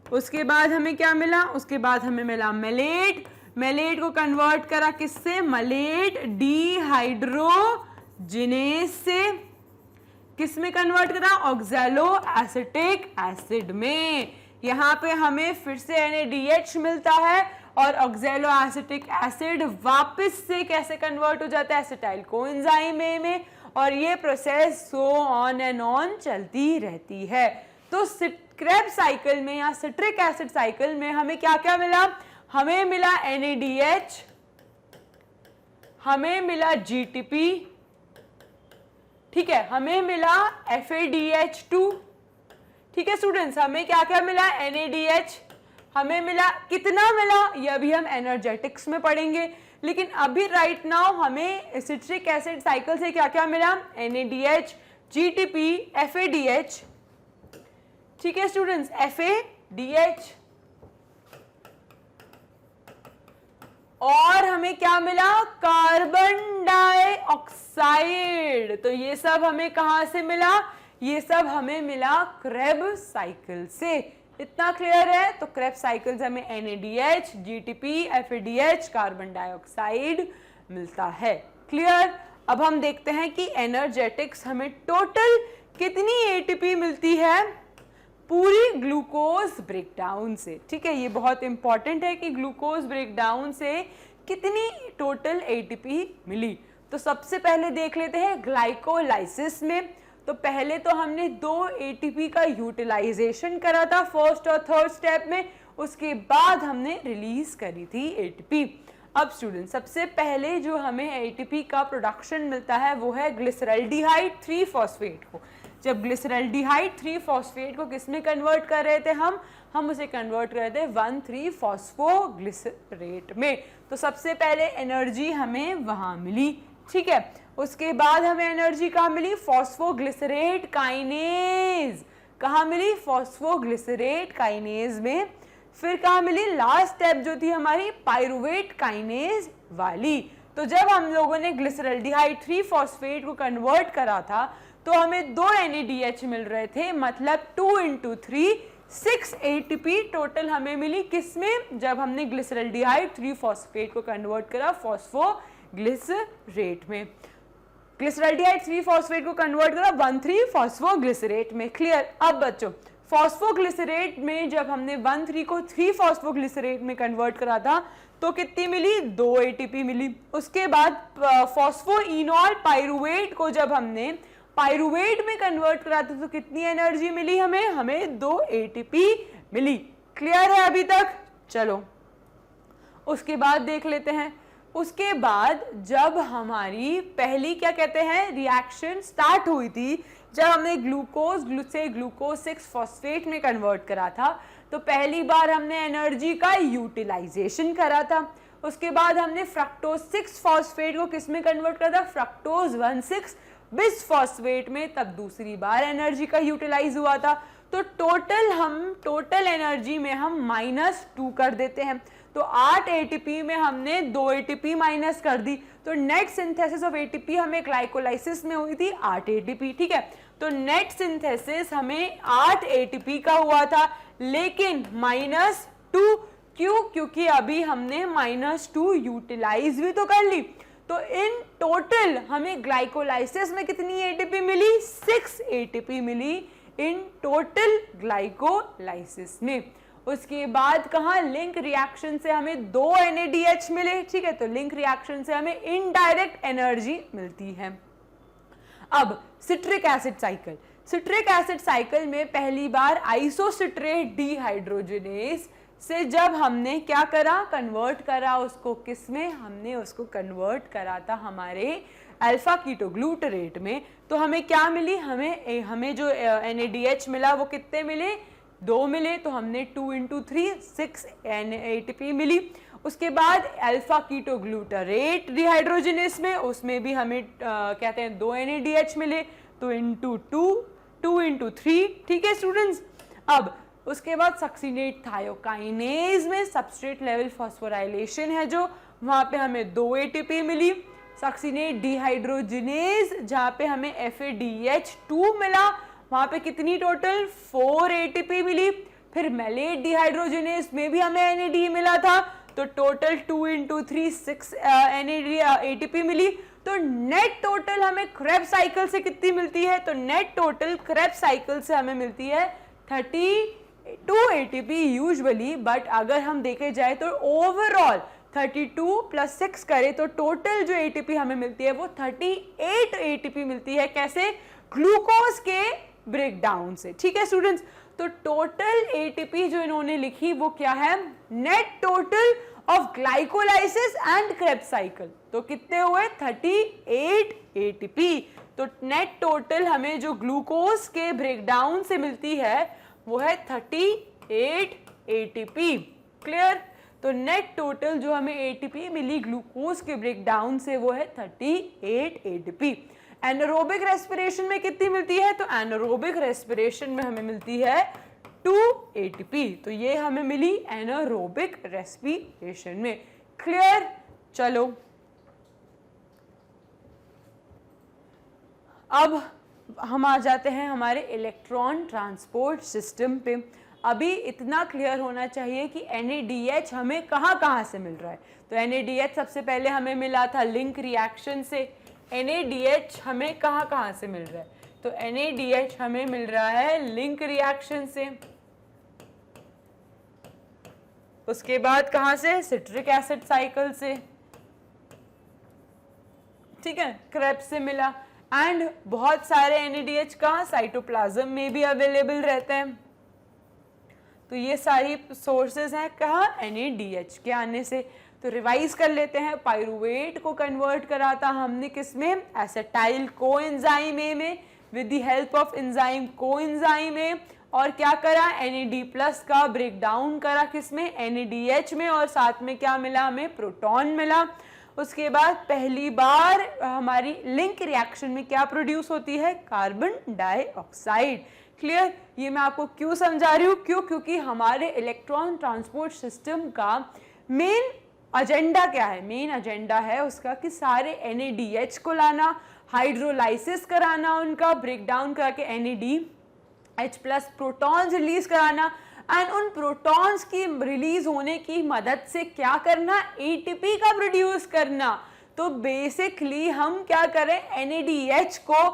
उसके बाद हमें क्या मिला? उसके बाद हमें मिला मेलेट। मेलेट को कन्वर्ट करा किससे? मलेट डिहाइड्रोजिनेज से। किस में कन्वर्ट करा? ऑक्सैलो एसिटिक एसिड में। यहाँ पे हमें फिर से NADH मिलता है, और ऑक्सैलो एसिटिक एसिड वापस से कैसे कन्वर्ट हो जाता है? एसिटाइल कोएंजाइम A में, और ये process so on and on चलती रहती है। तो क्रेब्स साइकिल में या सिट्रिक एसिड साइकिल में हमें क्या क्या मिला? हमें मिला NADH, हमें मिला GTP, ठीक है, हमें मिला FADH2। ठीक है स्टूडेंट्स, हमें क्या क्या मिला? NADH, हमें मिला, कितना मिला ये अभी हम एनर्जेटिक्स में पढ़ेंगे, लेकिन अभी राइट नाउ हमें सिट्रिक एसिड साइकिल से क्या क्या मिला? NADH, GTP, FADH। ठीक है स्टूडेंट्स, FADH, और हमें क्या मिला? Carbon dioxide. तो ये सब हमें कहां से मिला? ये सब हमें मिला क्रेब्स साइकिल से। इतना क्लियर है? तो क्रेब्स साइकिल से हमें NADH, GTP, FADH, carbon dioxide मिलता है। क्लियर? अब हम देखते हैं कि एनर्जेटिक्स हमें टोटल कितनी ATP मिलती है पूरी ग्लूकोज ब्रेकडाउन से। ठीक है, ये बहुत इंपॉर्टेंट है कि ग्लूकोज ब्रेकडाउन से कितनी टोटल ATP मिली। तो सबसे पहले देख लेते हैं ग्लाइकोलाइसिस में। तो पहले तो हमने 2 ATP का यूटिलाइजेशन करा था फर्स्ट और थर्ड स्टेप में, उसके बाद हमने रिलीज करी थी ATP। अब स्टूडेंट, सबसे पहले जो हमें ATP का प्रोडक्शन मिलता है वो है ग्लिसरल्डिहाइड 3 फॉस्फेट को। जब ग्लिसरल्डिहाइड 3 फॉस्फेट को किस में कन्वर्ट कर रहे थे? हम उसे कन्वर्ट कर रहे थे 1,3-फॉस्फोग्लिसरेट में। तो सबसे पहले एनर्जी हमें वहां मिली। ठीक है, उसके बाद हमें एनर्जी कहाँ मिली? Phosphoglycerate kinase. कहाँ मिली? फॉस्फोग्लिसरेट काइनेज में। फिर कहाँ मिली? लास्ट स्टेप जो थी हमारी पाइरुवेट काइनेज वाली। तो जब हम लोगों ने ग्लिसरल्डिहाइड 3 फॉस्फेट को कन्वर्ट करा था तो हमें 2 NADH मिल रहे थे, मतलब 2 × 3 6 ATP टोटल हमें मिली। किसमें? जब हमने ग्लिसरल्डिहाइड 3 फॉस्फेट को कन्वर्ट करा फॉस्फोग्लिसरेट में। ग्लिसरल्डिहाइड 3 फॉस्फेट को कन्वर्ट करा 1,3 फॉस्फोग्लिसरेट में। क्लियर। अब बच्चों फॉस्फोग्लिसरेट में जब हमने 1,3 को 3 फॉस्फोग्लिसरेट में कन्वर्ट करा था तो कितनी मिली, 2 ATP मिली। उसके बाद फॉस्फोइनॉल पाइरुवेट को जब हमने पाइरुवेट में कन्वर्ट करा था तो कितनी एनर्जी मिली हमें 2 ATP मिली। क्लियर है अभी तक? चलो उसके बाद देख लेते हैं। उसके बाद जब हमारी पहली क्या कहते हैं रिएक्शन स्टार्ट हुई थी, जब हमने ग्लूकोज से ग्लूकोज 6 फॉस्फेट में कन्वर्ट करा था तो पहली बार हमने एनर्जी का यूटिलाइजेशन करा था। उसके बाद हमने फ्रक्टोज 6 फॉस्फेट को किस में कन्वर्ट करा था, फ्रक्टोज 1,6 बिस फॉस्फेट में, तब दूसरी बार एनर्जी का यूटिलाइज हुआ था। तो टोटल एनर्जी में हम -2 कर देते हैं। तो 8 ATP में हमने 2 ATP माइनस कर दी, तो नेट सिंथेसिस ऑफ ATP हमें ग्लाइकोलाइसिस में हुई थी 8 ATP। ठीक है, तो नेट सिंथेसिस हमें 8 ATP का हुआ था, लेकिन -2 क्यों? क्योंकि अभी हमने -2 यूटिलाइज भी तो कर ली। तो इन टोटल हमें ग्लाइकोलाइसिस में कितनी ATP मिली, 6 ATP मिली इन टोटल ग्लाइकोलाइसिस में। उसके बाद कहाँ, लिंक रिएक्शन से हमें 2 NADH मिले। ठीक है, तो लिंक रिएक्शन से हमें इनडायरेक्ट एनर्जी मिलती है। अब citric acid cycle, citric acid cycle में पहली बार आइसोसिट्रेट डीहाइड्रोजिनेज से जब हमने क्या करा, कन्वर्ट करा उसको किस में, हमने उसको कन्वर्ट करा था हमारे अल्फा कीटोग्लूटरेट में। तो हमें क्या मिली, हमें जो NADH मिला वो कितने मिले, 2 मिले। तो हमने 2 × 3 6 ATP मिली। उसके बाद अल्फा कीटोग्लूटरेट डिहाइड्रोजिनेस में, उसमें भी हमें कहते हैं 2 NADH मिले, तो × 2 × 3। ठीक है स्टूडेंट्स। अब उसके बाद सक्सीनेट थायोकाइनेज में सबस्ट्रेट लेवल फॉस्फोराइलेशन है जो, वहां पे हमें 2 ATP मिली। सक्सीनेट डिहाइड्रोजिनेज जहाँ पे हमें FADH2 मिला, वहां पे कितनी टोटल 4 ATP मिली। फिर मेलेट डिहाइड्रोजिनेज में भी हमें NAD मिला था, तो टोटल 2 × 3 6 ATP मिली। तो नेट टोटल हमें क्रेब्स साइकिल से कितनी मिलती है, तो नेट टोटल क्रेब्स साइकिल से हमें मिलती है 32 ATP यूजुअली, बट अगर हम देखे जाए तो ओवरऑल 32 + 6 करें तो टोटल जो ATP हमें मिलती है वो 38 ATP मिलती है। कैसे, ग्लूकोज के ब्रेकडाउन से। ठीक है स्टूडेंट्स, तो टोटल ATP जो इन्होंने लिखी वो क्या है, net total of glycolysis and Krebs cycle. तो कितने हुए, 38 ATP। तो नेट टोटल हमें जो ग्लूकोज के ब्रेकडाउन से मिलती है वो है 38 ATP। क्लियर। तो नेट टोटल जो हमें ATP मिली ग्लूकोज के ब्रेकडाउन से वो है 38 ATP। एनारोबिक रेस्पिरेशन में कितनी मिलती है, तो एनारोबिक रेस्पिरेशन में हमें मिलती है 2 ATP। तो ये हमें मिली एनारोबिक रेस्पिरेशन में। क्लियर। चलो अब हम आ जाते हैं हमारे इलेक्ट्रॉन ट्रांसपोर्ट सिस्टम पे। अभी इतना क्लियर होना चाहिए कि NADH हमें कहाँ से मिल रहा है। तो NADH सबसे पहले हमें मिला था लिंक रिएक्शन से। NADH हमें कहाँ से मिल रहा है, तो NADH हमें मिल रहा है लिंक रिएक्शन से। उसके बाद कहाँ से, सिट्रिक एसिड साइकिल से। ठीक है, क्रेब्स से मिला। एंड बहुत सारे NADH कहाँ, साइटोप्लाज्म में भी अवेलेबल रहते हैं। तो ये सारी सोर्सेज हैं कहाँ, NADH के आने से। तो रिवाइज कर लेते हैं, पाइरुवेट को कन्वर्ट करा था हमने किसमें, एसिटाइल कोएंजाइम A में with the help of enzyme coenzyme A, और क्या करा, NAD+ का ब्रेक डाउन करा किसमें, NADH में, और साथ में क्या मिला हमें, प्रोटॉन मिला। उसके बाद पहली बार हमारी लिंक रिएक्शन में क्या प्रोड्यूस होती है, कार्बन डाइऑक्साइड। क्लियर। ये मैं आपको क्यों समझा रही हूँ, क्योंकि हमारे इलेक्ट्रॉन ट्रांसपोर्ट सिस्टम का मेन एजेंडा क्या है, मेन एजेंडा है उसका कि सारे NADH को लाना, हाइड्रोलाइसिस कराना, उनका ब्रेकडाउन करके NADH+ प्रोटॉन्स रिलीज कराना, एंड उन प्रोटॉन्स की रिलीज होने की मदद से क्या करना, ATP का प्रोड्यूस करना। तो बेसिकली हम क्या करें, NADH को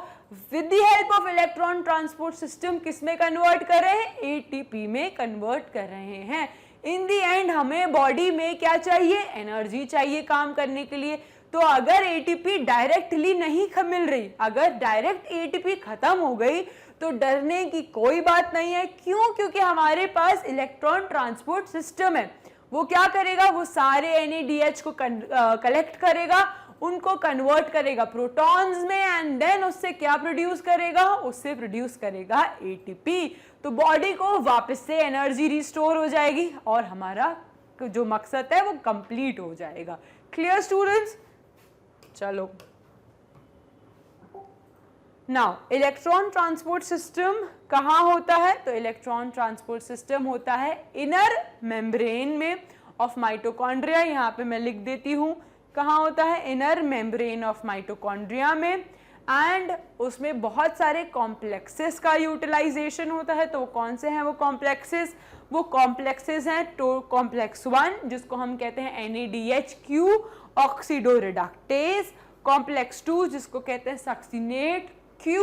with the help of electron transport system किस में कन्वर्ट कर रहे हैं, ATP में कन्वर्ट कर रहे हैं। इन दी एंड हमें बॉडी में क्या चाहिए, एनर्जी चाहिए काम करने के लिए। तो अगर ATP डायरेक्टली नहीं मिल रही, अगर डायरेक्ट ATP खत्म हो गई तो डरने की कोई बात नहीं है। क्यों? क्योंकि हमारे पास इलेक्ट्रॉन ट्रांसपोर्ट सिस्टम है। वो क्या करेगा, वो सारे NADH को कलेक्ट करेगा, उनको कन्वर्ट करेगा प्रोटॉन्स में एंड देन उससे क्या प्रोड्यूस करेगा, उससे प्रोड्यूस करेगा ATP। तो बॉडी को वापस से एनर्जी रिस्टोर हो जाएगी और हमारा जो मकसद है वो कंप्लीट हो जाएगा। Clear students? चलो नाउ इलेक्ट्रॉन ट्रांसपोर्ट सिस्टम कहाँ होता है, तो इलेक्ट्रॉन ट्रांसपोर्ट सिस्टम होता है इनर मेम्ब्रेन में ऑफ माइटोकॉन्ड्रिया। यहाँ पे मैं लिख देती हूँ कहाँ होता है, इनर मेम्ब्रेन ऑफ माइटोकॉन्ड्रिया में। एंड उसमें बहुत सारे कॉम्प्लेक्सेस का यूटिलाइजेशन होता है। तो वो कौन से हैं वो कॉम्प्लेक्सेस, वो कॉम्प्लेक्सेस हैं तो कॉम्प्लेक्स 1 जिसको हम कहते हैं NADH ऑक्सीडो रिडक्टेज, कॉम्प्लेक्स 2 जिसको कहते हैं सक्सिनेट Q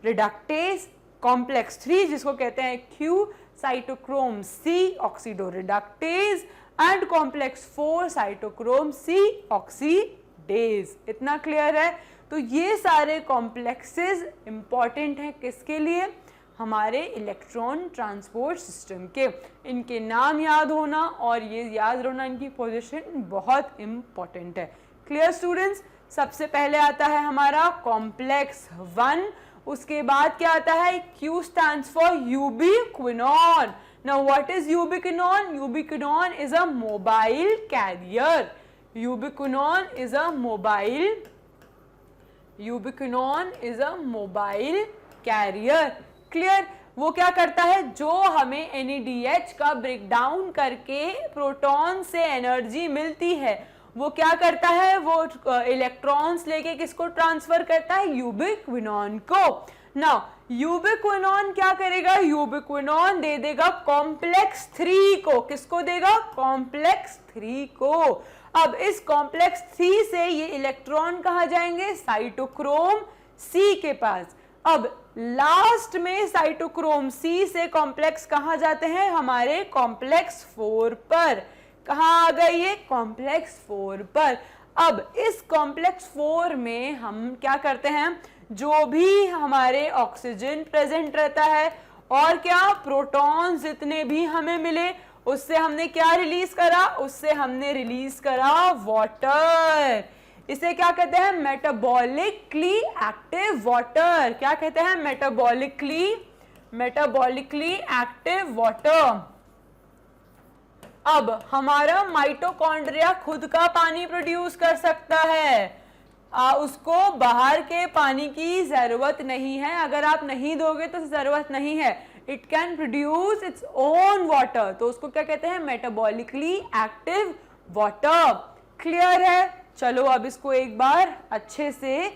रिडक्टेज, कॉम्प्लेक्स 3 जिसको कहते हैं Q cytochrome C oxido reductase and complex 4 cytochrome C oxidase. इतना क्लियर है? तो ये सारे कॉम्प्लेक्सेस इंपॉर्टेंट हैं किसके लिए, हमारे इलेक्ट्रॉन ट्रांसपोर्ट सिस्टम के। इनके नाम याद होना और ये याद रहना, इनकी पोजीशन बहुत इंपॉर्टेंट है। Clear students? सबसे पहले आता है हमारा कॉम्प्लेक्स 1, उसके बाद क्या आता है, Q stands for ubiquinone. Now what is ubiquinone? Ubiquinone is a mobile carrier. Ubiquinone is a mobile carrier. Clear? वो क्या करता है, जो हमें NADH का ब्रेकडाउन करके प्रोटॉन से एनर्जी मिलती है वो क्या करता है, वो इलेक्ट्रॉन्स लेके किसको ट्रांसफर करता है, यूबिक्विनोन को। नाउ यूबिक्विनोन क्या करेगा, यूबिक्विनोन दे देगा कॉम्प्लेक्स 3 को। किसको देगा, कॉम्प्लेक्स 3 को। अब इस कॉम्प्लेक्स 3 से ये इलेक्ट्रॉन कहाँ जाएंगे, साइटोक्रोम C के पास। अब लास्ट में साइटोक्रोम C से कॉम्प्लेक्स कहाँ जाते हैं, हमारे कॉम्प्लेक्स 4 पर। कहाँ आ गई ये, कॉम्प्लेक्स 4 पर। अब इस कॉम्प्लेक्स 4 में हम क्या करते हैं, जो भी हमारे ऑक्सीजन प्रेजेंट रहता है और क्या प्रोटॉन्स जितने भी हमें मिले उससे हमने क्या रिलीज करा, उससे हमने रिलीज करा वाटर। इसे क्या कहते हैं, मेटाबॉलिकली एक्टिव वाटर। क्या कहते हैं, मेटाबॉलिकली एक्टिव वाटर। अब हमारा माइटोकॉन्ड्रिया खुद का पानी प्रोड्यूस कर सकता है, उसको बाहर के पानी की जरूरत नहीं है। अगर आप नहीं दोगे तो जरूरत नहीं है, it can produce its own water. तो उसको क्या कहते हैं, मेटाबॉलिकली एक्टिव वाटर। क्लियर है? चलो अब इसको एक बार अच्छे से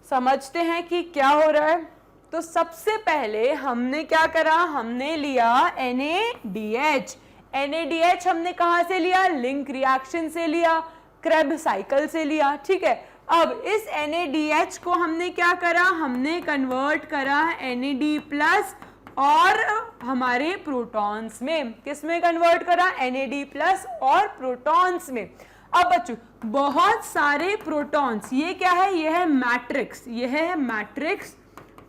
समझते हैं कि क्या हो रहा है। तो सबसे पहले हमने क्या करा, हमने लिया NADH। NADH हमने कहाँ से लिया, लिंक रिएक्शन से लिया, क्रेब्स साइकिल से लिया। ठीक है, अब इस NADH को हमने क्या करा, हमने कन्वर्ट करा NAD+ और हमारे प्रोटॉन्स में। किस में कन्वर्ट करा, NAD+ और प्रोटॉन्स में। अब बच्चों बहुत सारे प्रोटॉन्स, ये क्या है, ये है मैट्रिक्स, ये है मैट्रिक्स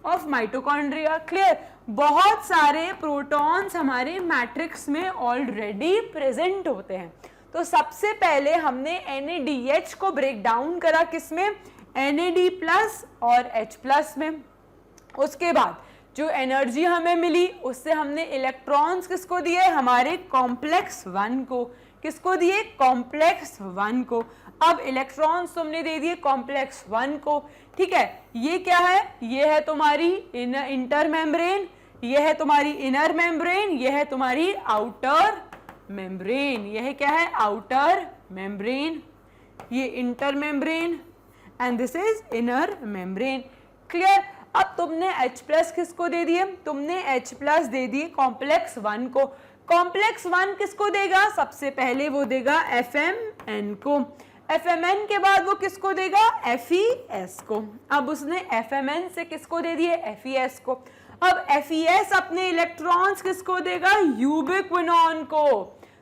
ऑफ माइटोकॉन्ड्रिया। क्लियर? बहुत सारे प्रोटॉन्स हमारे मैट्रिक्स में ऑलरेडी प्रेजेंट होते हैं। तो सबसे पहले हमने NADH को ब्रेक डाउन करा किसमें, NAD+ और H+ में। उसके बाद जो एनर्जी हमें मिली उससे हमने इलेक्ट्रॉन्स किसको दिए, हमारे कॉम्प्लेक्स 1 को। किसको दिए, कॉम्प्लेक्स 1 को। अब इलेक्ट्रॉन्स तुमने दे दिए कॉम्प्लेक्स 1 को। ठीक है, ये क्या है, ये है तुम्हारी इंटर मेम्ब्रेन, ये है तुम्हारी इनर मेम्ब्रेन, ये है तुम्हारी आउटर मेम्ब्रेन। यह क्या है, आउटर मेम्ब्रेन, ये inter membrane and this is inner membrane. Clear? अब तुमने H+ किसको दे दिए, तुमने H+ दे दिए कॉम्प्लेक्स 1 को। कॉम्प्लेक्स 1 किसको देगा, सबसे पहले वो देगा FMN को। FMN के बाद वो किसको देगा, FeS को। अब उसने FMN से किसको दे दिए, FeS को। अब FeS अपने इलेक्ट्रॉन्स किसको देगा, यूबिक्विनॉन को।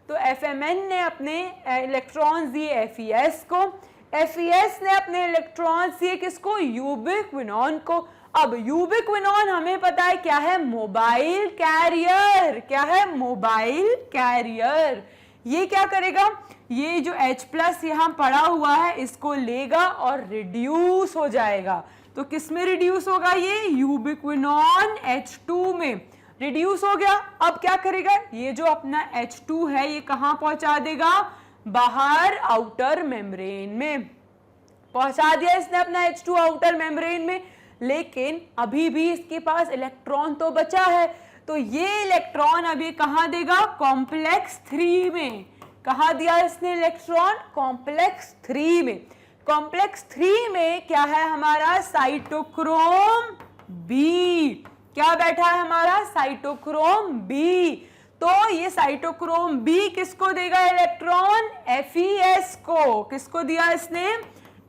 तो FMN ने अपने इलेक्ट्रॉन्स दिए FeS को, FeS ने अपने इलेक्ट्रॉन्स दिए किसको, यूबिक्विनॉन को। अब यूबिक्विनॉन हमें पता है क्या है, मोबाइल कैरियर। क्या है, मोबाइल कैरियर। ये क्या करेगा, ये जो H+ यहाँ पड़ा हुआ है इसको लेगा और रिड्यूस हो जाएगा। तो किस में रिड्यूस होगा, ये यूबिक्विनॉन H2 में रिड्यूस हो गया। अब क्या करेगा, ये जो अपना H2 है ये कहाँ पहुंचा देगा, बाहर आउटर मेम्ब्रेन में पहुंचा दिया इसने अपना H2 आउटर मेम्ब्रेन में। लेकिन अभी भी इसके पास इलेक्ट्रॉन तो बचा है, तो ये इलेक्ट्रॉन अभी कहाँ देगा, कॉम्प्लेक्स 3 में। कहाँ दिया इसने इलेक्ट्रॉन, कॉम्प्लेक्स 3 में। कॉम्प्लेक्स 3 में क्या है हमारा, साइटोक्रोम बी। क्या बैठा है हमारा, साइटोक्रोम बी। तो ये साइटोक्रोम बी किसको देगा इलेक्ट्रॉन, FeS को। किसको दिया इसने,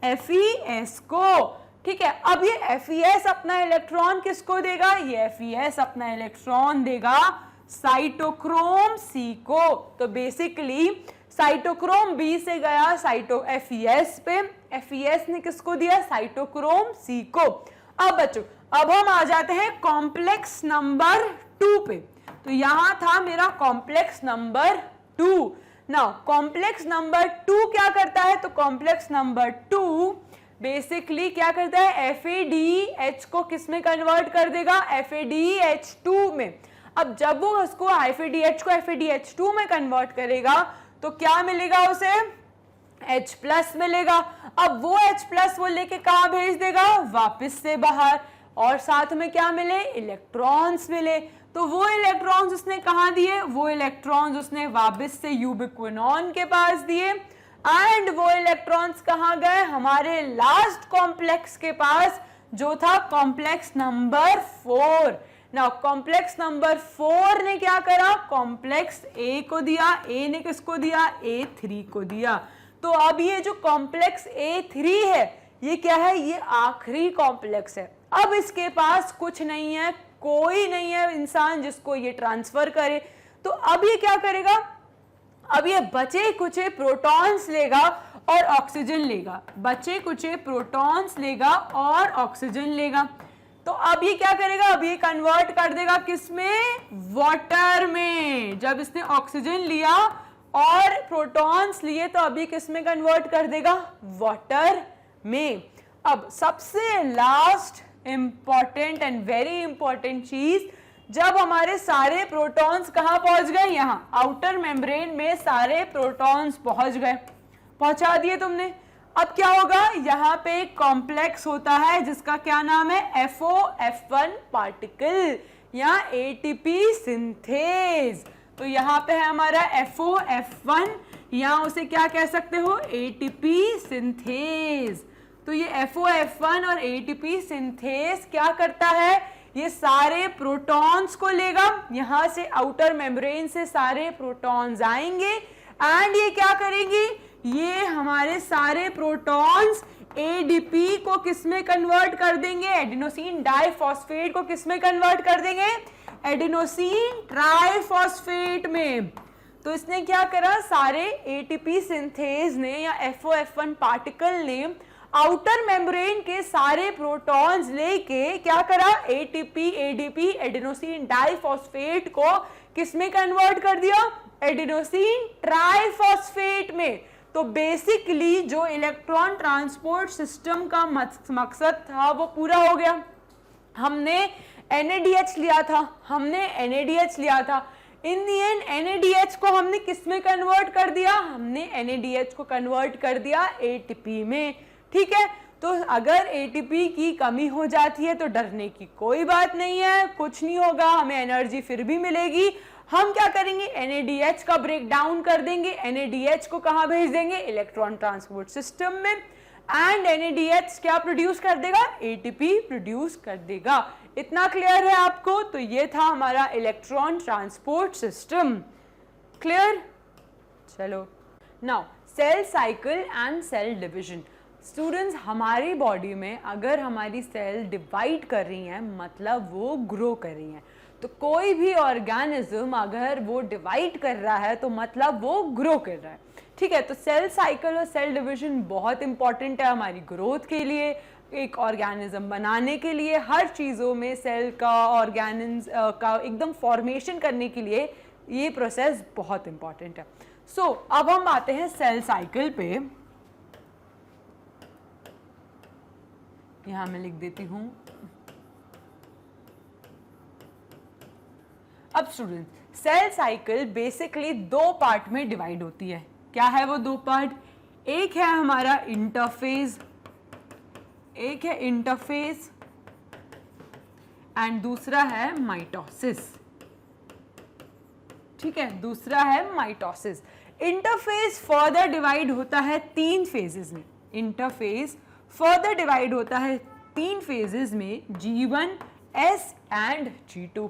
FeS को। ठीक है, अब ये FeS अपना इलेक्ट्रॉन किसको देगा, ये FeS अपना इलेक्ट्रॉन देगा साइटोक्रोम C को। तो बेसिकली साइटोक्रोम B से गया FeS पे, FeS ने किसको दिया, साइटोक्रोम C को। अब बच्चों, अब हम आ जाते हैं कॉम्प्लेक्स नंबर 2 पे। तो यहां था मेरा complex number 2। Now complex number 2 क्या करता है, तो कॉम्प्लेक्स नंबर 2 बेसिकली क्या करता है, FADH को किस में कन्वर्ट कर देगा, FADH2 में। अब जब वो उसको FADH को FADH2 में कन्वर्ट करेगा तो क्या मिलेगा उसे, H+ मिलेगा। अब वो H+ वो लेके कहाँ भेज देगा, वापस से बाहर। और साथ में क्या मिले, इलेक्ट्रॉन्स मिले। तो वो इलेक्ट्रॉन्स उसने कहाँ दिए, वो इलेक्ट्रॉन्स उसने वापस से यूबिक्विनॉन के पास दिए। एंड वो इलेक्ट्रॉन्स कहाँ गए, हमारे लास्ट कॉम्प्लेक्स के पास जो था complex number 4। Now complex number 4 ने क्या करा, कॉम्प्लेक्स A को दिया, A ने किसको दिया, A3 को दिया। तो अब ये जो कॉम्प्लेक्स A3 है ये क्या है, ये आखिरी कॉम्प्लेक्स है। अब इसके पास कुछ नहीं है, कोई नहीं है इंसान जिसको ये ट्रांसफर करे। तो अब ये क्या करेगा, अब ये बचे कुचे प्रोटॉन्स लेगा और ऑक्सीजन लेगा, बचे कुचे प्रोटॉन्स लेगा और ऑक्सीजन लेगा। तो अब ये क्या करेगा, अब ये कन्वर्ट कर देगा किस में, वाटर में। जब इसने ऑक्सीजन लिया और प्रोटॉन्स लिए तो अभी किस में कन्वर्ट कर देगा, वाटर में। अब सबसे last important and very important चीज, जब हमारे सारे प्रोटॉन्स कहाँ पहुंच गए, यहाँ आउटर मेम्ब्रेन में सारे प्रोटॉन्स पहुंच गए, पहुंचा दिए तुमने। अब क्या होगा, यहाँ पे एक कॉम्प्लेक्स होता है जिसका क्या नाम है, FOF1 पार्टिकल या ATP सिंथेज। तो यहाँ पे है हमारा FOF1 या उसे क्या कह सकते हो, ATP सिंथेज। तो ये FOF1 और ATP सिंथेज क्या करता है, ये सारे प्रोटॉन्स को लेगा, यहाँ से आउटर मेम्ब्रेन से सारे प्रोटॉन्स आएंगे एंड ये क्या करेंगे, ये हमारे सारे प्रोटॉन्स ADP को किस में कन्वर्ट कर देंगे, एडिनोसिन डाइफॉस्फेट को किस में कन्वर्ट कर देंगे, एडिनोसिन ट्राइफॉस्फेट में। तो इसने क्या करा, सारे ATP सिंथेज ने या FOF1 पार्टिकल ने आउटर मेम्ब्रेन के सारे प्रोटॉन्स लेके क्या करा, ATP ADP एडिनोसिन डाइफॉस्फेट को किस में कन्वर्ट कर दिया, एडिनोसिन ट्राइफॉस्फेट में। तो बेसिकली जो इलेक्ट्रॉन ट्रांसपोर्ट सिस्टम का मकसद था वो पूरा हो गया। हमने NADH लिया था, इन दी एंड NADH को हमने किस में कन्वर्ट कर दिया, हमने NADH को कन्वर्ट कर दिया ATP में। ठीक है, तो अगर ATP की कमी हो जाती है तो डरने की कोई बात नहीं है, कुछ नहीं होगा, हमें एनर्जी फिर भी मिलेगी। हम क्या करेंगे, NADH का ब्रेक डाउन कर देंगे, NADH को कहाँ भेज देंगे, इलेक्ट्रॉन ट्रांसपोर्ट सिस्टम में, एंड NADH क्या प्रोड्यूस कर देगा, ATP प्रोड्यूस कर देगा। इतना क्लियर है आपको? तो ये था हमारा इलेक्ट्रॉन ट्रांसपोर्ट सिस्टम। क्लियर? चलो now cell cycle and cell division. Students, हमारी बॉडी में अगर हमारी सेल डिवाइड कर रही हैं मतलब वो ग्रो कर रही हैं। तो कोई भी ऑर्गेनिज्म अगर वो डिवाइड कर रहा है तो मतलब वो ग्रो कर रहा है। ठीक है, तो सेल साइकिल और सेल डिवीजन बहुत इंपॉर्टेंट है हमारी ग्रोथ के लिए, एक ऑर्गेनिज्म बनाने के लिए, हर चीज़ों में सेल का ऑर्गेनिज्म का एकदम फॉर्मेशन करने के लिए ये प्रोसेस बहुत इंपॉर्टेंट है। सो अब हम आते हैं सेल साइकिल पे। यहां मैं लिख देती हूं। अब स्टूडेंट, सेल साइकिल बेसिकली दो पार्ट में डिवाइड होती है। क्या है वो दो पार्ट? एक है हमारा इंटरफेज, एक है इंटरफेज एंड दूसरा है माइटोसिस। ठीक है, दूसरा है माइटोसिस। इंटरफेज फर्दर डिवाइड होता है 3 फेजेस में। इंटरफेज फर्दर डिवाइड होता है 3 फेजेस में, G1, S and G2।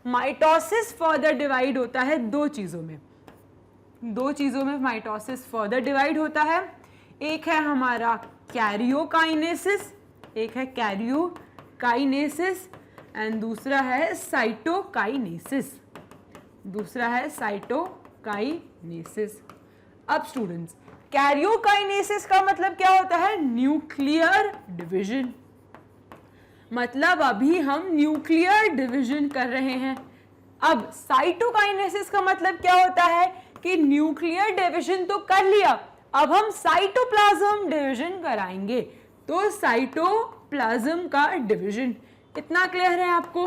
Mitosis further divide होता है 2 चीजों में। 2 चीजों में माइटोसिस फर्दर डिवाइड होता है। एक है हमारा कैरियोकाइनेसिस, एक है कैरियोकाइनेसिस एंड दूसरा है साइटोकाइनेसिस। दूसरा है साइटोकाइनेसिस। अब स्टूडेंट्स, कैरियोकाइनेसिस का मतलब क्या होता है? Nuclear division. मतलब अभी हम न्यूक्लियर डिवीजन कर रहे हैं। अब साइटोकाइनेसिस का मतलब क्या होता है कि न्यूक्लियर डिवीजन तो कर लिया, अब हम साइटोप्लाज्म डिवीजन कराएंगे। तो साइटोप्लाज्म का डिवीजन, इतना क्लियर है आपको?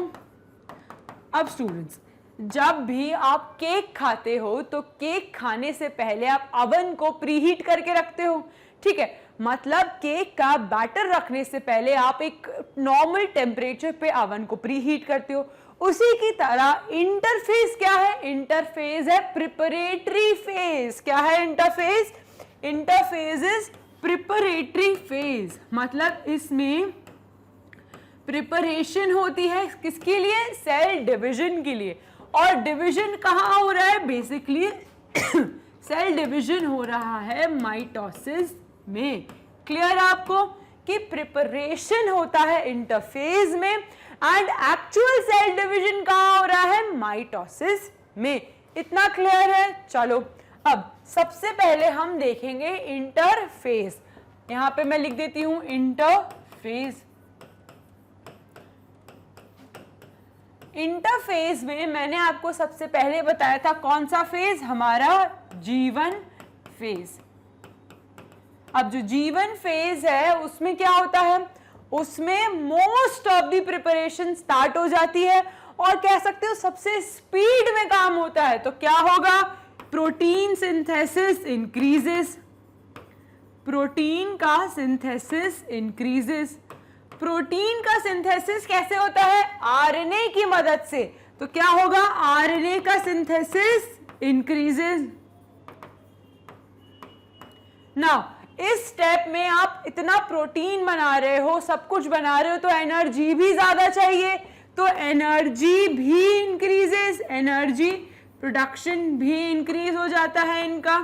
अब स्टूडेंट्स, जब भी आप केक खाते हो तो केक खाने से पहले आप अवन को प्रीहीट करके रखते हो। ठीक है, मतलब केक का बैटर रखने से पहले आप एक नॉर्मल टेम्परेचर पे अवन को प्रीहीट करते हो। उसी की तरह इंटरफेज क्या है? इंटरफेज है प्रिपरेटरी फेज। क्या है interphase? Interphase is preparatory phase. मतलब इसमें प्रिपरेशन होती है किसके लिए? सेल डिवीजन के लिए। और डिवीजन कहाँ हो रहा है? बेसिकली सेल डिवीजन हो रहा है माइटोसिस में। क्लियर है आपको कि प्रिपरेशन होता है इंटरफेज में एंड एक्चुअल सेल डिवीजन कहाँ हो रहा है? माइटोसिस में। इतना क्लियर है? चलो, अब सबसे पहले हम देखेंगे इंटरफेज। यहां पे मैं लिख देती हूं इंटरफेज। इंटरफेज में मैंने आपको सबसे पहले बताया था कौन सा फेज? हमारा G1 फेज। अब जो G1 फेज है उसमें क्या होता है? उसमें most of the preparation start हो जाती है और कह सकते हो सबसे स्पीड में काम होता है। तो क्या होगा? Protein synthesis increases. प्रोटीन का सिंथेसिस इंक्रीजेस। प्रोटीन का सिंथेसिस कैसे होता है? आरएनए की मदद से। तो क्या होगा? आरएनए का सिंथेसिस इंक्रीजेस। नाउ इस स्टेप में आप इतना प्रोटीन बना रहे हो, सब कुछ बना रहे हो, तो एनर्जी भी ज्यादा चाहिए। तो एनर्जी भी इंक्रीजेस, एनर्जी प्रोडक्शन भी इंक्रीज हो जाता है इनका।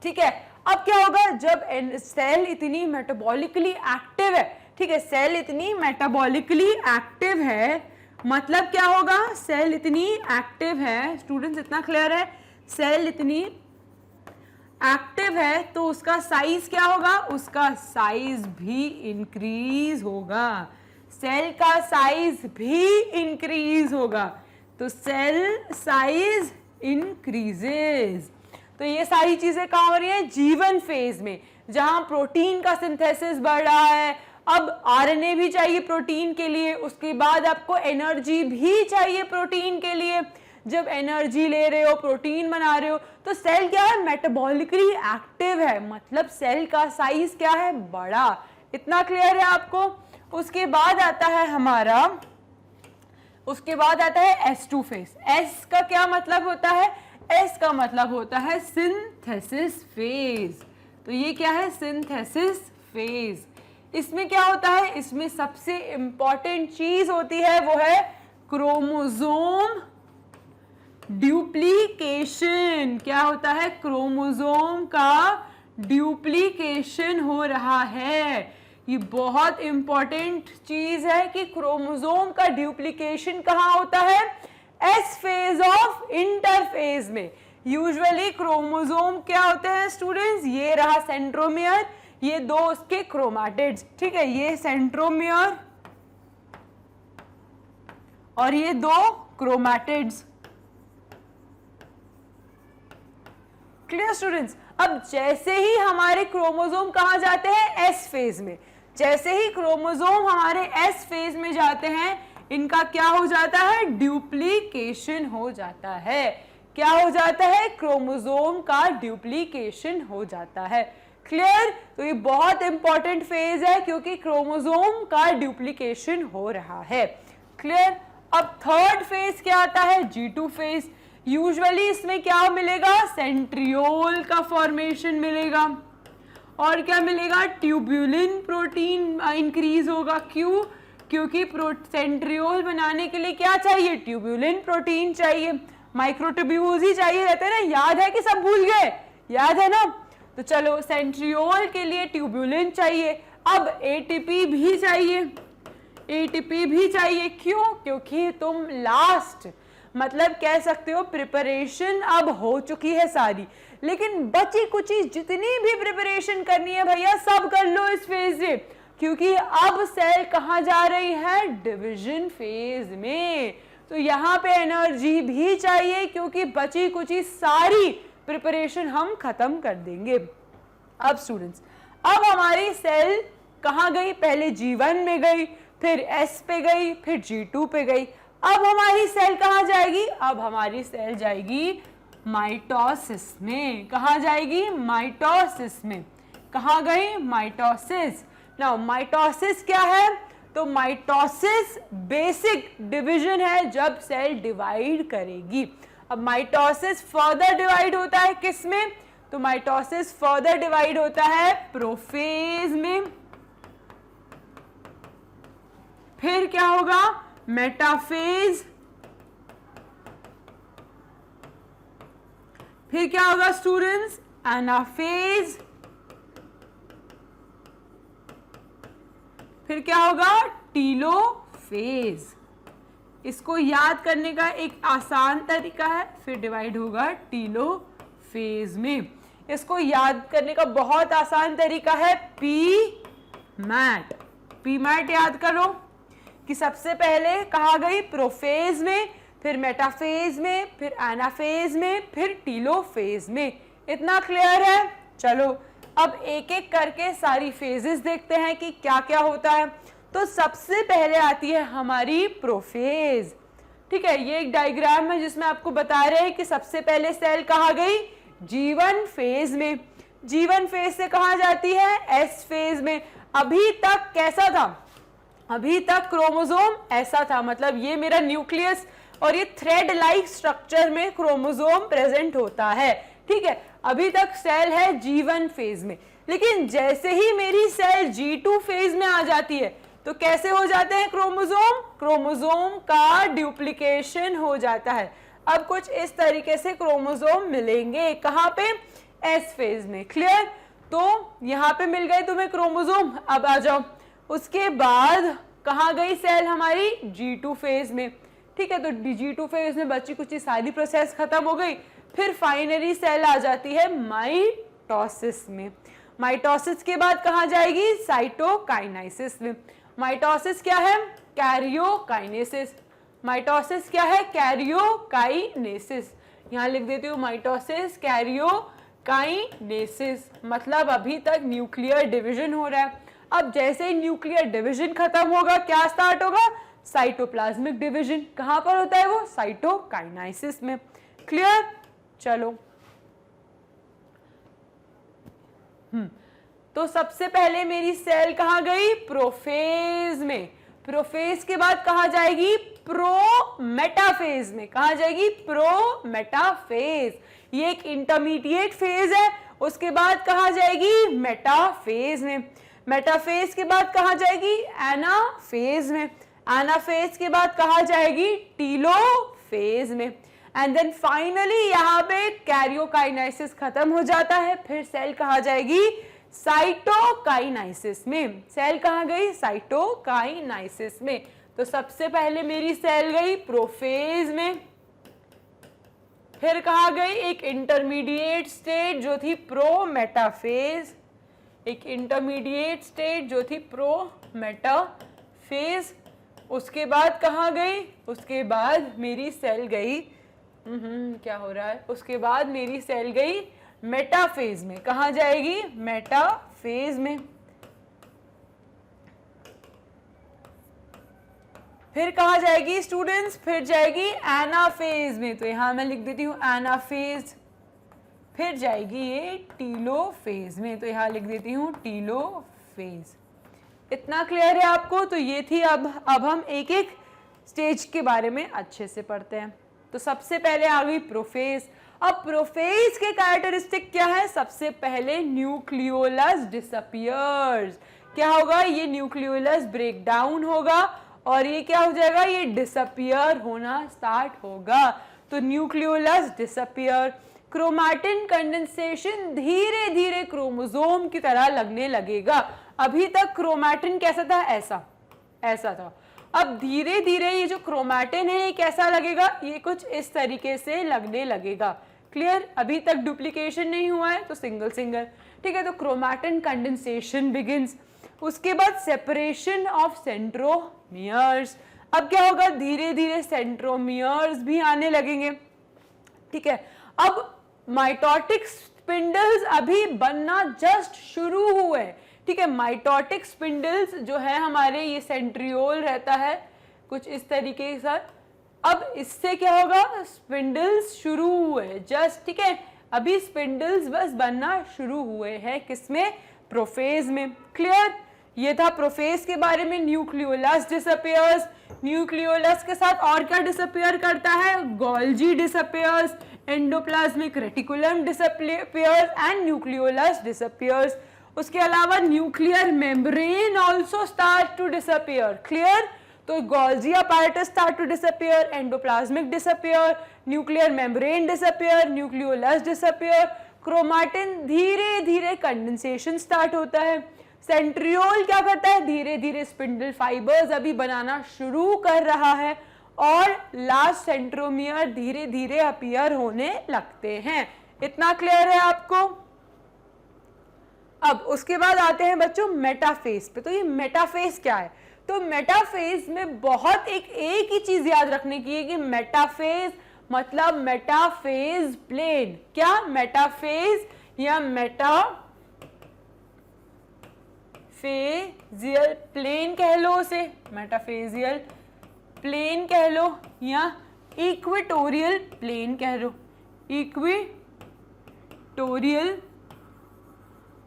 ठीक है, अब क्या होगा? जब सेल इतनी मेटाबॉलिकली एक्टिव है, ठीक है, सेल इतनी मेटाबॉलिकली एक्टिव है, मतलब क्या होगा? सेल इतनी एक्टिव है, स्टूडेंट्स इतना क्लियर है? सेल इतनी एक्टिव है तो उसका साइज क्या होगा? उसका साइज भी इंक्रीज होगा। सेल का साइज भी इंक्रीज होगा। तो सेल साइज इंक्रीजेस। तो ये सारी चीजें कहाँ हो रही है? G1 फेज में, जहां प्रोटीन का सिंथेसिस बढ़ रहा है। अब आरएनए भी चाहिए प्रोटीन के लिए, उसके बाद आपको एनर्जी भी चाहिए प्रोटीन के लिए। जब एनर्जी ले रहे हो, प्रोटीन बना रहे हो, तो सेल क्या है? मेटाबॉलिकली एक्टिव है, मतलब सेल का साइज क्या है? बड़ा। इतना क्लियर है आपको? उसके बाद आता है हमारा, उसके बाद आता है S2 फेज। S का क्या मतलब होता है? S का मतलब होता है सिंथेसिस फेज। तो ये क्या है? Synthesis phase. इसमें क्या होता है? इसमें सबसे इंपॉर्टेंट चीज होती है वो है क्रोमोसोम ड्यूप्लीकेशन, क्या होता है, क्रोमोसोम का ड्यूप्लीकेशन हो रहा है। ये बहुत इंपॉर्टेंट चीज है कि क्रोमोसोम का ड्यूप्लीकेशन कहाँ होता है, एस फेज ऑफ इंटरफेज में। यूजुअली क्रोमोसोम क्या होते हैं स्टूडेंट्स, ये रहा सेंट्रोमियर, ये दो उसके क्रोमैटिड्स, ठीक है, ये सेंट्रोमियर और ये दो क्रोमैटिड्स। Clear students. अब जैसे ही हमारे क्रोमोसोम कहाँ जाते हैं, एस फेज में, जैसे ही क्रोमोसोम हमारे एस फेज में जाते हैं, इनका क्या हो जाता है, ड्यूप्लीकेशन हो जाता है। क्या हो जाता है, क्रोमोसोम का ड्यूप्लीकेशन हो जाता है। क्लियर। तो ये बहुत इंपॉर्टेंट फेज है क्योंकि क्रोमोसोम का ड्यूप्लीकेशन हो रहा है। क्लियर। अब थर्ड फेज क्या आता है, G2 फेज। यूजुअली इसमें क्या मिलेगा, सेंट्रियोल का फॉर्मेशन मिलेगा और क्या मिलेगा, ट्यूब्यूलिन प्रोटीन इंक्रीज होगा। क्यों, क्योंकि सेंट्रियोल बनाने के लिए क्या चाहिए, ट्यूब्यूलिन प्रोटीन चाहिए, माइक्रोट्यूब्यूल्स ही चाहिए रहते हैं ना, याद है कि सब भूल गए, याद है ना। तो चलो, सेंट्रियोल के लिए ट्यूब्यूलिन चाहिए, अब एटीपी भी चाहिए, एटीपी भी चाहिए। क्यों, क्योंकि तुम लास्ट, मतलब कह सकते हो प्रिपरेशन अब हो चुकी है सारी, लेकिन बची कुची जितनी भी प्रिपरेशन करनी है भैया सब कर लो इस फेज से, क्योंकि अब सेल कहाँ जा रही है, डिवीजन फेज में। तो यहाँ पे एनर्जी भी चाहिए क्योंकि बची कुची सारी प्रिपरेशन हम खत्म कर देंगे। अब स्टूडेंट्स, अब हमारी सेल कहाँ गई, पहले G1 में गई, फिर S पे गई, फिर G2 पे गई। अब हमारी सेल कहाँ जाएगी, अब हमारी सेल जाएगी माइटोसिस में। कहाँ जाएगी, माइटोसिस में। कहाँ गई, माइटोसिस। नाउ माइटोसिस क्या है, तो माइटोसिस बेसिक डिवीजन है जब सेल डिवाइड करेगी। अब माइटोसिस फर्दर डिवाइड होता है किस में, तो माइटोसिस फर्दर डिवाइड होता है प्रोफेज में। फिर क्या होगा, मेटाफेज। फिर क्या होगा स्टूडेंट्स, एनाफेज। फिर क्या होगा, टीलोफेज। इसको याद करने का एक आसान तरीका है, फिर डिवाइड होगा टीलोफेज में। इसको याद करने का बहुत आसान तरीका है पी मैट। पी मैट याद करो कि सबसे पहले कहाँ गई, प्रोफेज में, फिर मेटाफेज में, फिर एनाफेज में, फिर टीलोफेज में। इतना क्लियर है। चलो अब एक एक करके सारी फेजेस देखते हैं कि क्या क्या होता है। तो सबसे पहले आती है हमारी प्रोफेज। ठीक है, ये एक डायग्राम है जिसमें आपको बता रहे हैं कि सबसे पहले सेल कहाँ गई, G1 फेज में। G1 फेज से कहाँ जाती है, S फेज में। अभी तक कैसा था, अभी तक क्रोमोसोम ऐसा था, मतलब ये मेरा न्यूक्लियस और ये थ्रेड लाइक स्ट्रक्चर में क्रोमोसोम प्रेजेंट होता है। ठीक है, अभी तक सेल है G1 फेज में, लेकिन जैसे ही मेरी सेल G2 फेज में आ जाती है तो कैसे हो जाते हैं क्रोमोसोम, क्रोमोसोम का ड्यूप्लीकेशन हो जाता है। अब कुछ इस तरीके से क्रोमोसोम मिलेंगे, कहाँ पे, S फेज में। क्लियर। तो यहाँ पे मिल गए तुम्हें क्रोमोसोम। अब आ जाओ, उसके बाद कहाँ गई सेल हमारी, G2 फेज में। ठीक है, तो G2 फेज में बची कुछ सारी प्रोसेस खत्म हो गई। फिर फाइनली सेल आ जाती है माइटोसिस में। माइटोसिस के बाद कहाँ जाएगी, साइटोकाइनेसिस में। माइटोसिस क्या है, कैरियोकाइनेसिस। माइटोसिस क्या है, कैरियोकाइनेसिस। यहाँ लिख देती हूँ माइटोसिस कैरियोकाइनेसिस, मतलब अभी तक न्यूक्लियर डिवीजन हो रहा है। अब जैसे ही न्यूक्लियर डिवीजन खत्म होगा क्या स्टार्ट होगा, साइटोप्लाज्मिक डिवीजन। कहां पर होता है वो, साइटोकाइनेसिस में। क्लियर। चलो तो सबसे पहले मेरी सेल कहां गई, प्रोफेज में। प्रोफेज के बाद कहां जाएगी, प्रोमेटाफेज में। कहां जाएगी, प्रोमेटाफेज। ये एक इंटरमीडिएट फेज है। उसके बाद कहां जाएगी, मेटाफेज में। मेटाफेज के बाद कहां जाएगी, एनाफेज में। एनाफेज के बाद कहां जाएगी, टीलोफेज में। एंड देन फाइनली यहाँ पे कैरियोकाइनेसिस खत्म हो जाता है, फिर सेल कहाँ जाएगी, साइटोकाइनेसिस में। सेल कहाँ गई, साइटोकाइनेसिस में। तो सबसे पहले मेरी सेल गई प्रोफेज में, फिर कहाँ गई, एक इंटरमीडिएट स्टेट जो थी प्रोमेटाफेज, एक इंटरमीडिएट स्टेट जो थी प्रोमेटाफेज। उसके बाद कहाँ गई, उसके बाद मेरी सेल गई, क्या हो रहा है, उसके बाद मेरी सेल गई मेटाफेज में। कहाँ जाएगी, मेटाफेज में। फिर कहाँ जाएगी स्टूडेंट्स, फिर जाएगी एनाफेज में। तो यहां मैं लिख देती हूं एनाफेज। फिर जाएगी ये टीलोफेज में, तो यहां लिख देती हूं टीलोफेज। इतना क्लियर है आपको। तो ये थी, अब हम एक एक स्टेज के बारे में अच्छे से पढ़ते हैं। तो सबसे पहले आ गई प्रोफेज। अब प्रोफेज के कैरेक्टरिस्टिक क्या है, सबसे पहले न्यूक्लियोलस डिसअपियर्स। क्या होगा, ये न्यूक्लियोलस ब्रेक डाउन होगा और ये क्या हो जाएगा, ये डिसअपियर होना स्टार्ट होगा। तो न्यूक्लियोलस डिसअपियर। क्रोमैटिन कंडेंसेशन धीरे धीरे क्रोमोसोम की तरह लगने लगेगा। अभी तक क्रोमैटिन कैसा था, ऐसा था। अब धीरे धीरे ये जो क्रोमैटिन है ये कैसा लगेगा, ये कुछ इस तरीके से लगने लगेगा। क्लियर, अभी तक डुप्लीकेशन नहीं हुआ है तो सिंगल सिंगल, ठीक है। तो क्रोमैटिन कंडेंसेशन बिगिंस। उसके बाद सेपरेशन ऑफ सेंट्रोमियर्स। अब क्या होगा, धीरे धीरे सेंट्रोमियर्स भी आने लगेंगे, ठीक है। अब माइटोटिक स्पिंडल्स अभी बनना जस्ट शुरू हुए, ठीक है। माइटोटिक स्पिंडल्स जो है हमारे, ये सेंट्रियोल रहता है कुछ इस तरीके के साथ। अब इससे क्या होगा, स्पिंडल्स शुरू हुए जस्ट, ठीक है। अभी स्पिंडल्स बस बनना शुरू हुए हैं, किसमें, प्रोफेज में। क्लियर, ये था प्रोफेज के बारे में। Nucleolus disappears. न्यूक्लियोलस के साथ और क्या डिसअपियर करता है, Golgi disappears, endoplasmic reticulum disappears and nucleolus disappears. उसके अलावा nuclear membrane also start to disappear. Clear, तो Golgi apparatus start to disappear, endoplasmic disappear, nuclear membrane disappear, nucleolus disappear. Chromatin धीरे धीरे कंडेंसेशन स्टार्ट होता है। सेंट्रियोल क्या करता है, धीरे धीरे स्पिंडल फाइबर्स अभी बनाना शुरू कर रहा है और लास्ट सेंट्रोमियर धीरे धीरे अपीयर होने लगते हैं। इतना क्लियर है आपको। अब उसके बाद आते हैं बच्चों मेटाफेज पे। तो ये मेटाफेज क्या है, तो मेटाफेज में बहुत एक ही चीज याद रखने की है कि मेटाफेज मतलब मेटाफेज प्लेन। क्या, मेटाफेज या मेटाफेजियल प्लेन कह लो उसे, मेटाफेजियल प्लेन कह लो या इक्वेटोरियल प्लेन कह लो, इक्वेटोरियल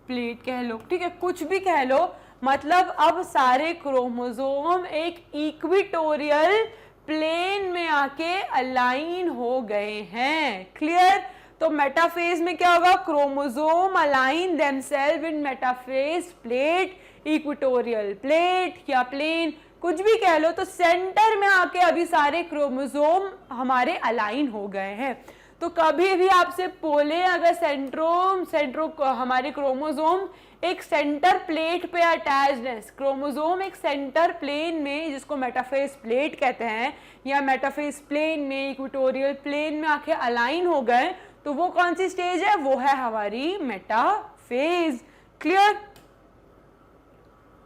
प्लेट कह लो, ठीक है, कुछ भी कह लो। मतलब अब सारे क्रोमोसोम एक इक्वेटोरियल प्लेन में आके अलाइन हो गए हैं। क्लियर, तो मेटाफेज में क्या होगा, chromosome align themselves in metaphase plate, equatorial plate या प्लेन, कुछ भी कह लो। तो सेंटर में आके अभी सारे क्रोमोसोम हमारे अलाइन हो गए हैं। तो कभी भी आपसे बोले अगर हमारे क्रोमोसोम एक सेंटर प्लेट पे अटैच्ड है, क्रोमोसोम एक सेंटर प्लेन में जिसको मेटाफेज प्लेट कहते हैं या मेटाफेज प्लेन में इक्वेटोरियल प्लेन में आके अलाइन हो गए, तो वो कौन सी स्टेज है, वो है हमारी मेटाफेज। क्लियर,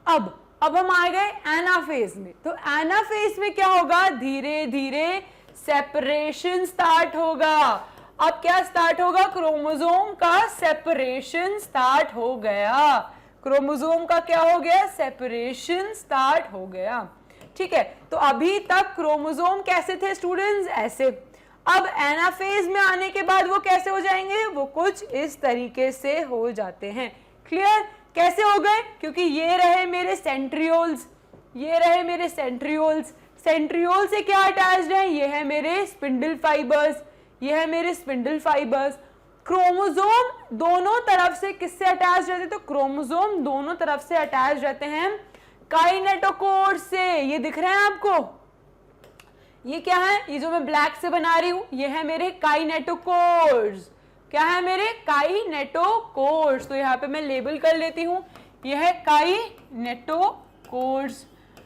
अब हम आ गए एनाफेज में। तो एनाफेज में क्या होगा, धीरे धीरे सेपरेशन स्टार्ट होगा। अब क्या स्टार्ट होगा, क्रोमोसोम का सेपरेशन स्टार्ट हो गया। क्रोमोसोम का क्या हो गया, सेपरेशन स्टार्ट हो गया, ठीक है। तो अभी तक क्रोमोसोम कैसे थे स्टूडेंट्स, ऐसे। अब एनाफेज में आने के बाद वो कैसे हो जाएंगे, वो कुछ इस तरीके से हो जाते हैं। क्लियर, कैसे हो गए, क्योंकि ये रहे मेरे सेंट्रियोल्स, ये रहे मेरे सेंट्रियोल्स। सेंट्रियोल से क्या अटैच्ड है, ये है मेरे स्पिंडल फाइबर्स, ये है मेरे स्पिंडल फाइबर्स। क्रोमोसोम दोनों तरफ से किससे अटैच रहते हैं, तो क्रोमोसोम दोनों तरफ से अटैच रहते हैं काइनेटोकोर से। ये दिख रहे हैं आपको, ये क्या है, ये जो मैं ब्लैक से बना रही हूं ये है मेरे काइनेटोकोर्स। क्या है मेरे काइनेटोकोर्स। तो यहाँ पे मैं लेबल कर लेती हूँ, ये है काइनेटोकोर्स।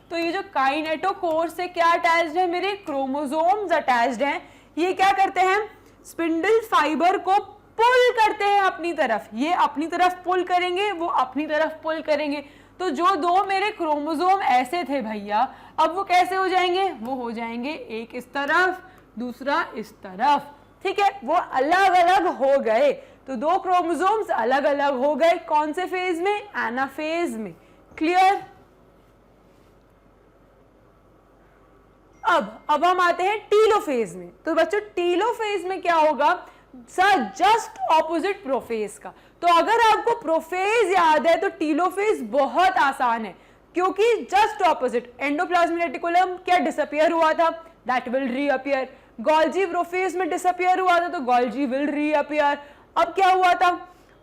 तो ये जो काइनेटोकोर्स से क्या अटैच्ड है, मेरे क्रोमोसोम्स अटैच्ड हैं। ये क्या करते हैं, स्पिंडल फाइबर को पुल करते हैं अपनी तरफ। ये अपनी तरफ पुल करेंगे, वो अपनी तरफ पुल करेंगे। तो जो दो मेरे क्रोमोसोम ऐसे थे भैया, अब वो कैसे हो जाएंगे, वो हो जाएंगे एक इस तरफ दूसरा इस तरफ। ठीक है, वो अलग अलग हो गए। तो दो क्रोमोसोम्स अलग अलग हो गए, कौन से फेज में, एनाफेज में। क्लियर। अब हम आते हैं टीलोफेज में। तो बच्चों टीलोफेज में क्या होगा सर, जस्ट ऑपोजिट प्रोफेज का। तो अगर आपको प्रोफेज याद है तो टीलोफेज बहुत आसान है, क्योंकि जस्ट ऑपोजिट। एंडोप्लाज्मिक रेटिकुलम क्या डिसअपियर हुआ था, that will reappear. Golgi prophase में डिसअपियर हुआ था, तो गोल्जी विल रीअपियर। अब क्या हुआ था,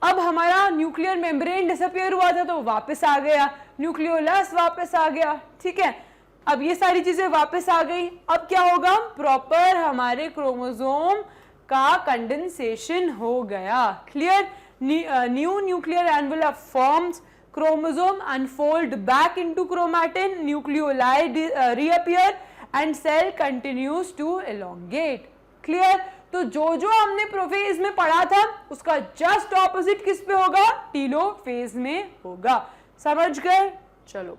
अब हमारा न्यूक्लियर मेम्ब्रेन डिसअपियर हुआ था तो वापस आ गया, न्यूक्लियोलस वापस आ गया। ठीक है, अब ये सारी चीजें वापस आ गई। अब क्या होगा, प्रॉपर हमारे क्रोमोसोम का कंडेंसेशन हो गया। Clear. New nuclear envelope forms, chromosome unfold back into chromatin, nucleoli reappear and cell continues to elongate. Clear? तो जो हमने प्रोफेज में पढ़ा था उसका जस्ट ऑपोजिट किस पे होगा, टीलोफेज में होगा। समझ गए। चलो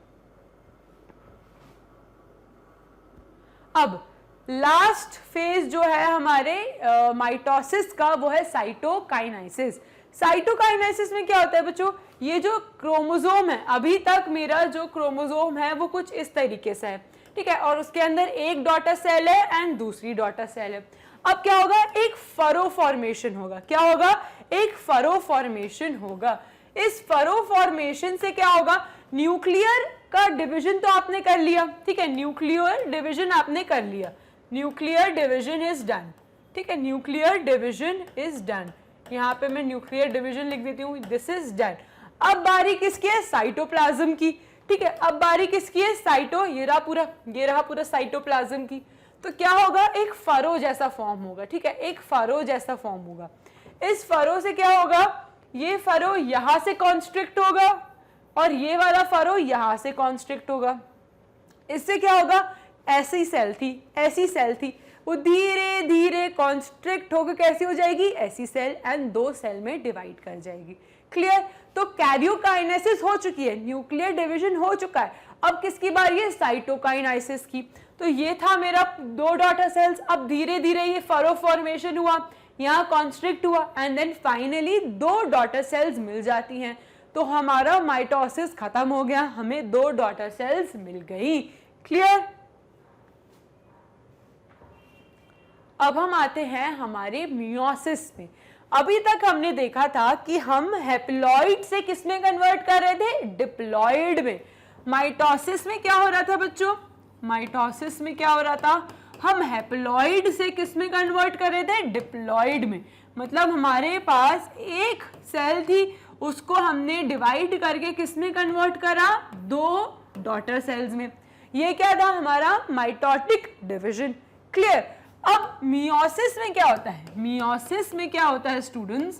अब लास्ट फेज जो है हमारे माइटोसिस का, वो है साइटोकाइनेसिस। साइटोकाइनेसिस में क्या होता है बच्चों, ये जो क्रोमोसोम है, अभी तक मेरा जो क्रोमोसोम है वो कुछ इस तरीके से है। ठीक है, और उसके अंदर एक डॉटर सेल है एंड दूसरी डॉटर सेल है। अब क्या होगा, एक फरो फॉर्मेशन होगा। क्या होगा, एक फरो फॉर्मेशन होगा। इस फरो फॉर्मेशन से क्या होगा, न्यूक्लियर का डिवीजन तो आपने कर लिया। ठीक है, न्यूक्लियर डिवीजन आपने कर लिया, न्यूक्लियर डिवीजन इज डन। ठीक है, न्यूक्लियर डिवीजन इज डन। यहाँ पे मैं न्यूक्लियर डिवीजन लिख देती हूँ, दिस इज डन। अब बारी किसकी है, साइटोप्लाज्म की। ठीक है, अब बारी किसकी है, ये रहा पूरा साइटोप्लाज्म की। तो क्या होगा, एक फरो जैसा फॉर्म होगा। ठीक है, एक फरो जैसा फॉर्म होगा। इस फरो से क्या होगा, ये फरो यहां से कॉन्स्ट्रिक्ट होगा और ये वाला फरो यहां से कॉन्स्ट्रिक्ट होगा। इससे क्या होगा, ऐसी सेल थी, वो धीरे धीरे कॉन्स्ट्रिक्ट होकर कैसी हो जाएगी, ऐसी सेल, एंड दो सेल में डिवाइड कर जाएगी। क्लियर। तो कैरियोकाइनेसिस हो चुकी है, न्यूक्लियर डिवीजन हो चुका है। अब किसकी बारी है, साइटोकाइनेसिस की। तो ये था मेरा दो डॉटर सेल्स। अब धीरे धीरे ये फरो फॉर्मेशन हुआ, यहाँ कॉन्स्ट्रिक्ट हुआ, एंड देन फाइनली दो डॉटर सेल्स मिल जाती हैं। तो हमारा माइटोसिस खत्म हो गया, हमें दो डॉटर सेल्स मिल गई। क्लियर। अब हम आते हैं हमारे मियोसिस में। अभी तक हमने देखा था कि हम हैप्लॉइड से किस में कन्वर्ट कर रहे थे, डिप्लॉइड में। माइटोसिस में क्या हो रहा था बच्चों, माइटोसिस में क्या हो रहा था, हम हैप्लॉइड से किस में कन्वर्ट कर रहे थे, डिप्लॉइड में। मतलब हमारे पास एक सेल थी, उसको हमने डिवाइड करके किस में कन्वर्ट करा, दो डॉटर सेल्स में। ये क्या था, हमारा माइटोटिक डिवीजन। क्लियर। अब मियोसिस में क्या होता है, मियोसिस में क्या होता है स्टूडेंट्स,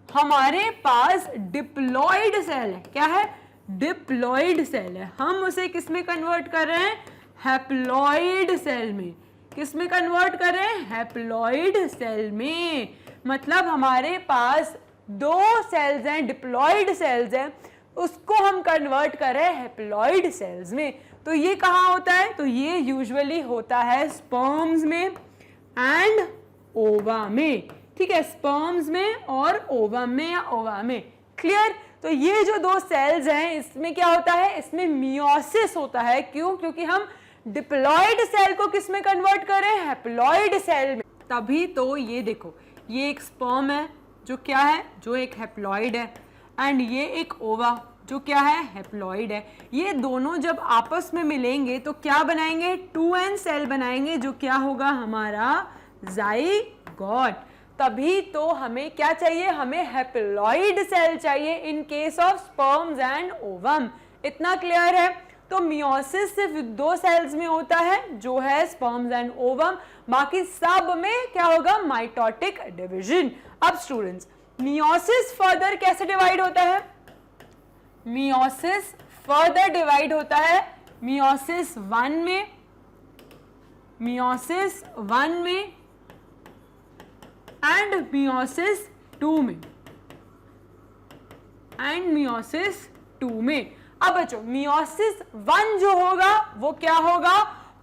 हमारे पास डिप्लॉइड सेल है। क्या है, डिप्लॉइड सेल है। हम उसे किस में कन्वर्ट कर रहे हैं, हैप्लॉइड सेल में। किस में कन्वर्ट कर रहे हैं, हैप्लॉइड सेल में। मतलब हमारे पास दो सेल्स हैं, डिप्लॉइड सेल्स हैं, उसको हम कन्वर्ट कर रहे हैं हैप्लॉइड सेल्स में। तो ये कहाँ होता है, तो ये यूजुअली होता है स्पर्म्स में एंड ओवा में। ठीक है, स्पर्म्स में और ओवम में या ओवा में। क्लियर। तो ये जो दो सेल्स हैं इसमें क्या होता है, इसमें मियोसिस होता है। क्यों, क्योंकि हम डिप्लॉइड सेल को किस में कन्वर्ट कर रहे हैं, हैप्लॉइड सेल में। तभी तो ये देखो, ये एक स्पर्म है जो क्या है, जो एक हैप्लॉइड है, एंड ये एक ओवा जो क्या है, हैप्लॉइड है। ये दोनों जब आपस में मिलेंगे तो क्या बनाएंगे, 2n सेल बनाएंगे, जो क्या होगा हमारा जाइगोट। तभी तो हमें क्या चाहिए, हमें हैप्लॉइड सेल चाहिए in case of sperms and ovum. इतना क्लियर है। तो मियोसिस सिर्फ 2 सेल्स में होता है जो है स्पर्म्स एंड ओवम, बाकी सब में क्या होगा, माइटोटिक डिवीजन। अब स्टूडेंट्स, मियोसिस फर्दर कैसे डिवाइड होता है? मियोसिस फर्दर डिवाइड होता है मियोसिस 1 में, मियोसिस 1 में एंड मियोसिस 2 में, एंड मियोसिस 2 में। अब बच्चों, मियोसिस 1 जो होगा वो क्या होगा,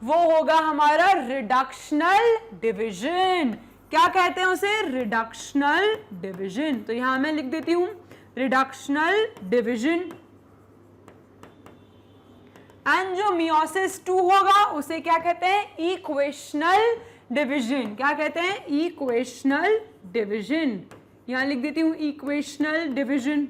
वो होगा हमारा रिडक्शनल डिवीजन। क्या कहते हैं उसे? Reductional division. तो यहां मैं लिख देती हूं रिडक्शनल डिवीजन। एंड जो मियोसिस 2 होगा उसे क्या कहते हैं? Equational division. क्या कहते हैं? Equational division. यहां लिख देती हूं इक्वेशनल डिवीजन।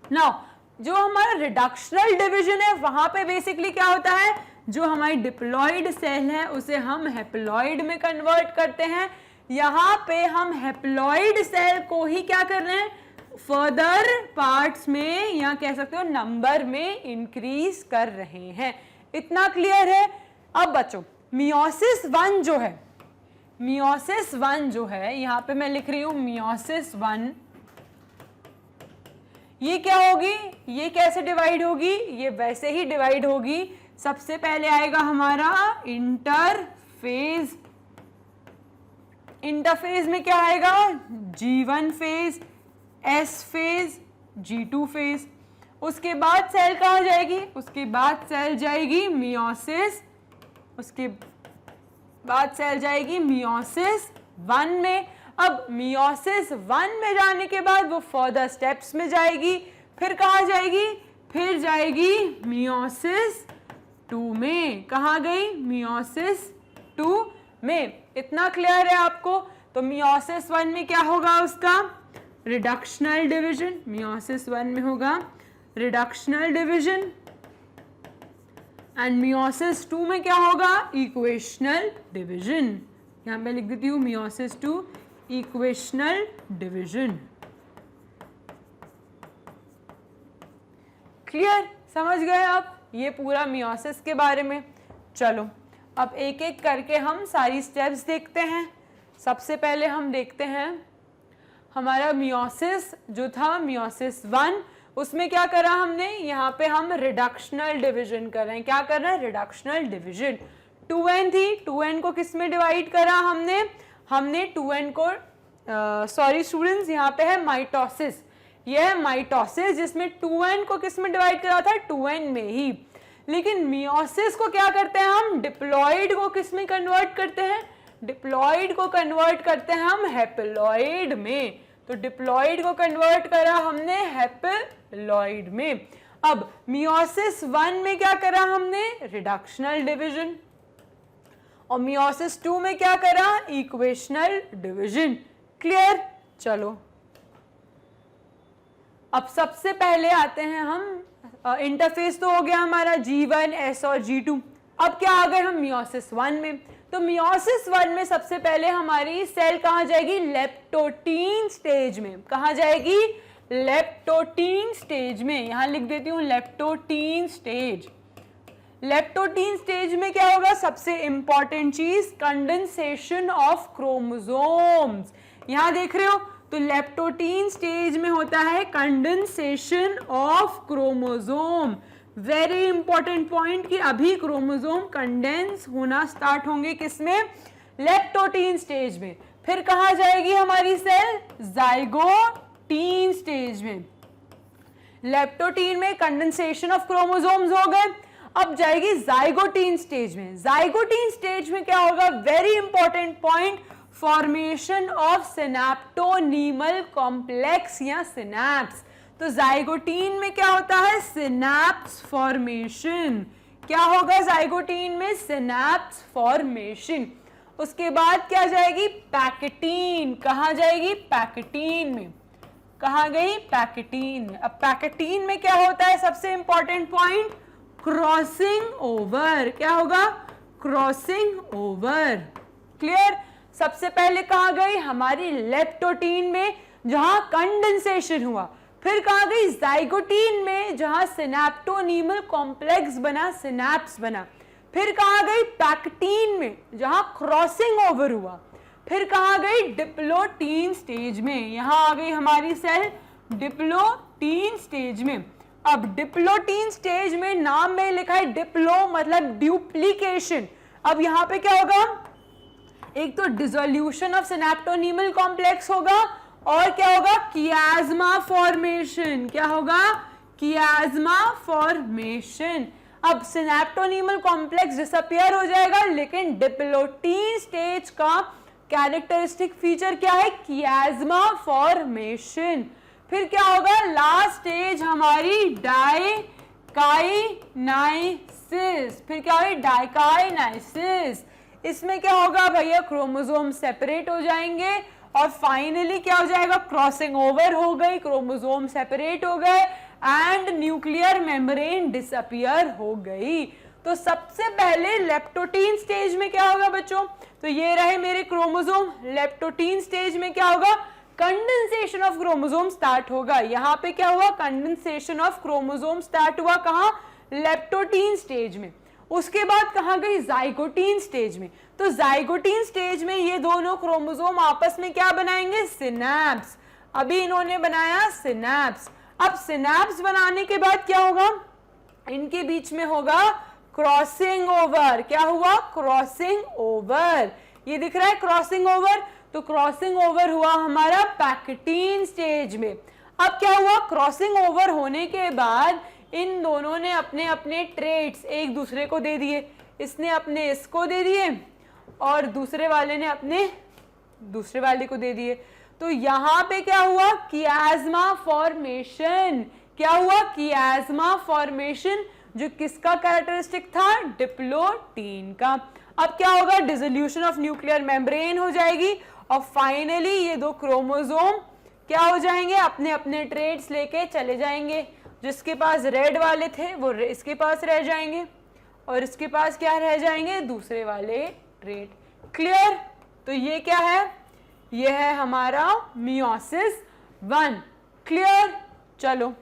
नाउ जो हमारा रिडक्शनल डिवीजन है वहां पे बेसिकली क्या होता है, जो हमारी डिप्लॉइड सेल है उसे हम हैप्लॉइड में कन्वर्ट करते हैं। यहां पे हम हैप्लॉइड सेल को ही क्या कर रहे हैं, फर्दर पार्ट्स में या कह सकते हो नंबर में इंक्रीज कर रहे हैं। इतना क्लियर है? अब बच्चों, मियोसिस 1 जो है, मियोसिस 1 जो है, यहां पे मैं लिख रही हूं मियोसिस 1, ये क्या होगी, ये कैसे डिवाइड होगी? ये वैसे ही डिवाइड होगी। सबसे पहले आएगा हमारा इंटरफेज। इंटरफेज में क्या आएगा? G1 phase, S phase, G2 phase. उसके बाद सेल कहाँ जाएगी? उसके बाद सेल जाएगी मियोसिस, उसके बाद सेल जाएगी मियोसिस 1 में। अब मियोसिस 1 में जाने के बाद वो फर्दर स्टेप्स में जाएगी, फिर कहाँ जाएगी? फिर जाएगी मियोसिस 2 में। कहाँ गई? मियोसिस 2 में। इतना क्लियर है आपको? तो मियोसिस 1 में क्या होगा उसका? Reductional division. मियोसिस 1 में होगा रिडक्शनल डिवीजन। एंड मियोसिस 2 में क्या होगा? Equational division. यहां पे लिख देती हूं मियोसिस 2 इक्वेशनल डिवीजन। क्लियर? समझ गए आप ये पूरा मियोसिस के बारे में? चलो अब एक एक करके हम सारी स्टेप्स देखते हैं। सबसे पहले हम देखते हैं हमारा मियोसिस जो था, मियोसिस 1, उसमें क्या करा हमने? यहाँ पे हम रिडक्शनल डिवीजन कर रहे हैं। क्या कर रहे हैं? Reductional division. 2n थी, 2n को किस में डिवाइड करा हमने? हमने 2n को सॉरी स्टूडेंट्स, यहाँ पे है माइटोसिस। यह है माइटोसिस जिसमें 2n को किस में डिवाइड करा था? 2n में ही। लेकिन मियोसिस को क्या करते हैं हम? डिप्लॉइड को किस में कन्वर्ट करते हैं? डिप्लॉइड को कन्वर्ट करते हैं हम हैप्लॉइड में। तो डिप्लॉइड को कन्वर्ट करा हमने हैप्लॉइड में। अब मियोसिस 1 में क्या करा हमने? Reductional division. और मियोसिस 2 में क्या करा? Equational division. क्लियर? चलो अब सबसे पहले आते हैं हम, इंटरफेस तो हो गया हमारा G1, S और G2। अब क्या आ गए हम? मियोसिस 1 में। तो मियोसिस 1 में सबसे पहले हमारी सेल कहाँ जाएगी? लेप्टोटीन स्टेज में। कहाँ जाएगी? लेप्टोटीन स्टेज में। यहां लिख देती हूं लेप्टोटीन स्टेज। लेप्टोटीन स्टेज में क्या होगा? सबसे इंपॉर्टेंट चीज कंडेंसेशन ऑफ क्रोमोसोम्स। यहां देख रहे हो? तो लेप्टोटीन स्टेज में होता है condensation of chromosome. Very important point कि अभी क्रोमोसोम कंडेंस होना स्टार्ट होंगे किसमें? लेप्टोटीन स्टेज में। फिर कहां जाएगी हमारी सेल? जाइगोटीन स्टेज में। लेप्टोटीन में कंडेंसेशन ऑफ क्रोमोसोम्स हो गए, अब जाएगी जाइगोटीन स्टेज में। जाइगोटीन स्टेज में क्या होगा? Very important point, formation of synaptonemal complex या सिनैप्स। तो जाइगोटीन में क्या होता है? Synapse formation. क्या होगा जाइगोटीन में? Synapse formation. उसके बाद क्या जाएगी? पैकेटीन। कहां जाएगी? पैकेटीन में। कहां गई? पैकेटीन में। अब पैकेटीन में क्या होता है? सबसे इंपॉर्टेंट पॉइंट, क्रॉसिंग ओवर। क्या होगा? Crossing over. क्लियर? सबसे पहले कहां गई? हमारी लेप्टोटीन में, जहां कंडेंसेशन हुआ। फिर कहाँ गई जाइगोटीन में, जहां सिनेप्टोनीमल कॉम्प्लेक्स बना, सिनैप्स बना। फिर कहाँ गई पैक्टीन में, जहां क्रॉसिंग ओवर हुआ। फिर कहाँ गई डिप्लोटीन स्टेज में, यहां आ गई हमारी सेल डिप्लोटीन स्टेज में। अब डिप्लोटीन स्टेज में नाम में लिखा है डिप्लो मतलब ड्यूप्लीकेशन। अब यहाँ पे क्या होगा, एक तो डिसोल्यूशन ऑफ सिनेप्टोनीमल कॉम्प्लेक्स होगा और क्या होगा, कियाज्मा फॉर्मेशन। क्या होगा, कियाज्मा फॉर्मेशन। अब सिनेप्टोनीमल कॉम्प्लेक्स डिसअपियर हो जाएगा, लेकिन डिप्लोटीन स्टेज का कैरेक्टरिस्टिक फीचर क्या है, कियाज्मा फॉर्मेशन। फिर क्या होगा, लास्ट स्टेज हमारी डाइकाइनाइसिस। फिर क्या होगी, डाइकाइनाइसिस। इसमें क्या होगा भैया, क्रोमोसोम सेपरेट हो जाएंगे और फाइनली क्या हो जाएगा, क्रॉसिंग ओवर हो गई, क्रोमोसोम सेपरेट हो गए एंड न्यूक्लियर मेम्ब्रेन डिसअपियर हो गई। तो सबसे पहले लेप्टोटीन स्टेज में क्या होगा बच्चों, तो ये रहे मेरे क्रोमोसोम। लेप्टोटीन स्टेज में क्या होगा, कंडेंसेशन ऑफ क्रोमोसोम स्टार्ट होगा। यहाँ पे क्या हुआ, कंडेंसेशन ऑफ क्रोमोसोम स्टार्ट हुआ, कहाँ, लेप्टोटीन स्टेज में। उसके बाद कहाँ गई, जाइगोटीन स्टेज में। तो जाइगोटीन स्टेज में ये दोनों क्रोमोसोम आपस में क्या बनाएंगे, सिनैप्स। अभी इन्होंने बनाया सिनैप्स। अब सिनैप्स बनाने के बाद क्या होगा, इनके बीच में होगा क्रॉसिंग ओवर। क्या हुआ, क्रॉसिंग ओवर। ये दिख रहा है क्रॉसिंग ओवर, तो क्रॉसिंग ओवर हुआ हमारा पैक्टीन स्टेज में। अब क्या हुआ, क्रॉसिंग ओवर होने के बाद इन दोनों ने अपने अपने ट्रेट्स एक दूसरे को दे दिए। इसने अपने इसको दे दिए और दूसरे वाले ने अपने दूसरे वाले को दे दिए। तो यहां पे क्या हुआ, कियाज्मा फॉर्मेशन। क्या हुआ, कियाज्मा फॉर्मेशन, जो किसका कैरेक्टरिस्टिक था, डिप्लोटीन का। अब क्या होगा, डिसोल्यूशन ऑफ न्यूक्लियर मेम्ब्रेन हो जाएगी और फाइनली ये दो क्रोमोसोम क्या हो जाएंगे, अपने अपने ट्रेट्स लेके चले जाएंगे। जिसके पास रेड वाले थे वो इसके पास रह जाएंगे और इसके पास क्या रह जाएंगे, दूसरे वाले ट्रेट। क्लियर। तो ये क्या है, ये है हमारा मियोसिस 1। क्लियर। चलो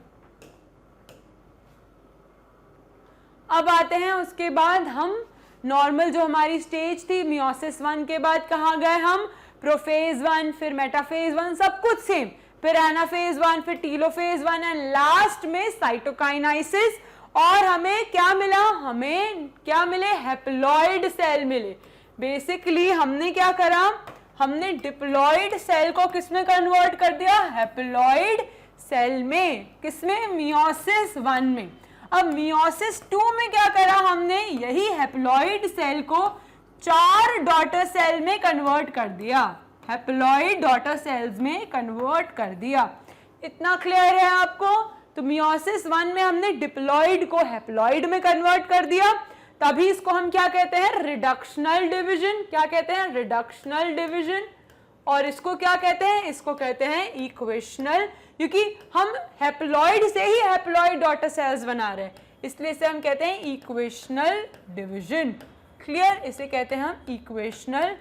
अब आते हैं, उसके बाद हम नॉर्मल जो हमारी स्टेज थी मियोसिस 1 के बाद कहाँ गए हम, प्रोफेज 1, फिर मेटाफेज 1, सब कुछ सेम, फिर एनाफेज 1, फिर टीलोफेज 1 एंड लास्ट में साइटोकाइनाइसिस। और हमें क्या मिला, हमें क्या मिले, हैप्लॉइड सेल मिले। बेसिकली हमने क्या करा, हमने डिप्लॉइड सेल को किसमें कन्वर्ट कर दिया, हैप्लॉइड सेल में। किसमें, मियोसिस 1 में। अब मियोसिस 2 में क्या करा हमने, यही हैप्लॉइड सेल को 4 डॉटर सेल में कन्वर्ट कर दिया, हैप्लॉइड डॉटर सेल्स में कन्वर्ट कर दिया। इतना क्लियर है आपको। तो मियोसिस 1 में हमने डिप्लॉइड को हैप्लॉइड में कन्वर्ट कर दिया, तभी इसको हम क्या कहते हैं, रिडक्शनल डिवीजन। क्या कहते हैं, रिडक्शनल डिवीजन। और इसको क्या कहते हैं, इसको कहते हैं इक्वेशनल, क्योंकि हम हैप्लॉइड से ही हैप्लॉइड डॉटर सेल्स बना रहे हैं, इसलिए इसे हम कहते हैं इक्वेशनल डिवीजन। क्लियर। इसे कहते हैं हम इक्वेशनल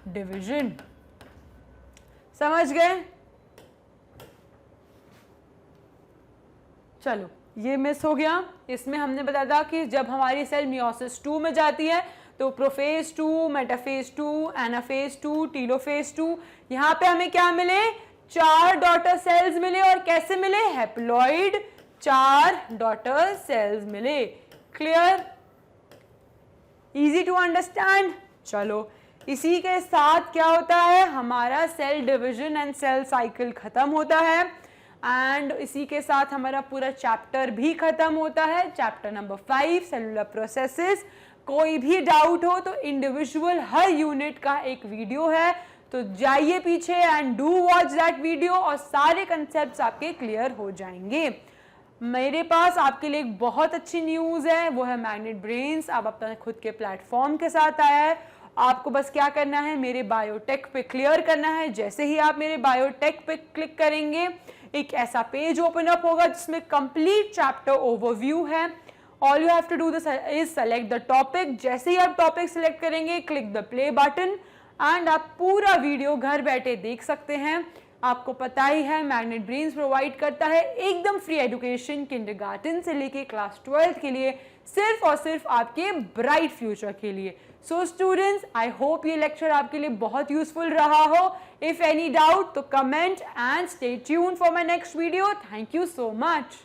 डिवीजन। समझ गए। चलो ये मिस हो गया। इसमें हमने बताया था कि जब हमारी सेल मियोसिस 2 में जाती है तो प्रोफेज 2, मेटाफेज 2, एनाफेज 2, टीलोफेज 2, यहाँ पे हमें क्या मिले, 4 डॉटर सेल्स मिले। और कैसे मिले, हैप्लॉइड 4 डॉटर सेल्स मिले। Clear, easy to understand. चलो इसी के साथ क्या होता है, हमारा cell division and cell cycle खत्म होता है एंड इसी के साथ हमारा पूरा चैप्टर भी खत्म होता है, चैप्टर नंबर 5 सेलुलर प्रोसेसेस। कोई भी डाउट हो तो इंडिविजुअल हर यूनिट का एक वीडियो है, तो जाइए पीछे and do watch that video और सारे कंसेप्ट्स आपके क्लियर हो जाएंगे। मेरे पास आपके लिए एक बहुत अच्छी न्यूज़ है, वो है मैग्नेट ब्रेन्स। आप अपने खुद के प्लेटफॉर्म के साथ आया है। आपको बस क्या करना है, मेरे बायोटेक पे क्लियर करना है। जैसे ही आप मेरे बायोटेक पे क्लिक करेंगे एक ऐसा पेज ओपन अप होगा जिसमें कंप्लीट चैप्टर ओवरव्यू है। All you have to do this is select the topic. जैसे ही आप टॉपिक सेलेक्ट करेंगे click the play button and आप पूरा वीडियो घर बैठे देख सकते हैं। आपको पता ही है मैग्नेट ब्रेन्स प्रोवाइड करता है एकदम फ्री एजुकेशन किंडरगार्टन से लेके क्लास 12th के लिए, सिर्फ और सिर्फ आपके ब्राइट फ्यूचर के लिए। सो स्टूडेंट्स, आई होप ये लेक्चर आपके लिए बहुत यूजफुल रहा हो। इफ एनी डाउट तो comment and stay tuned for my next video. Thank you so much.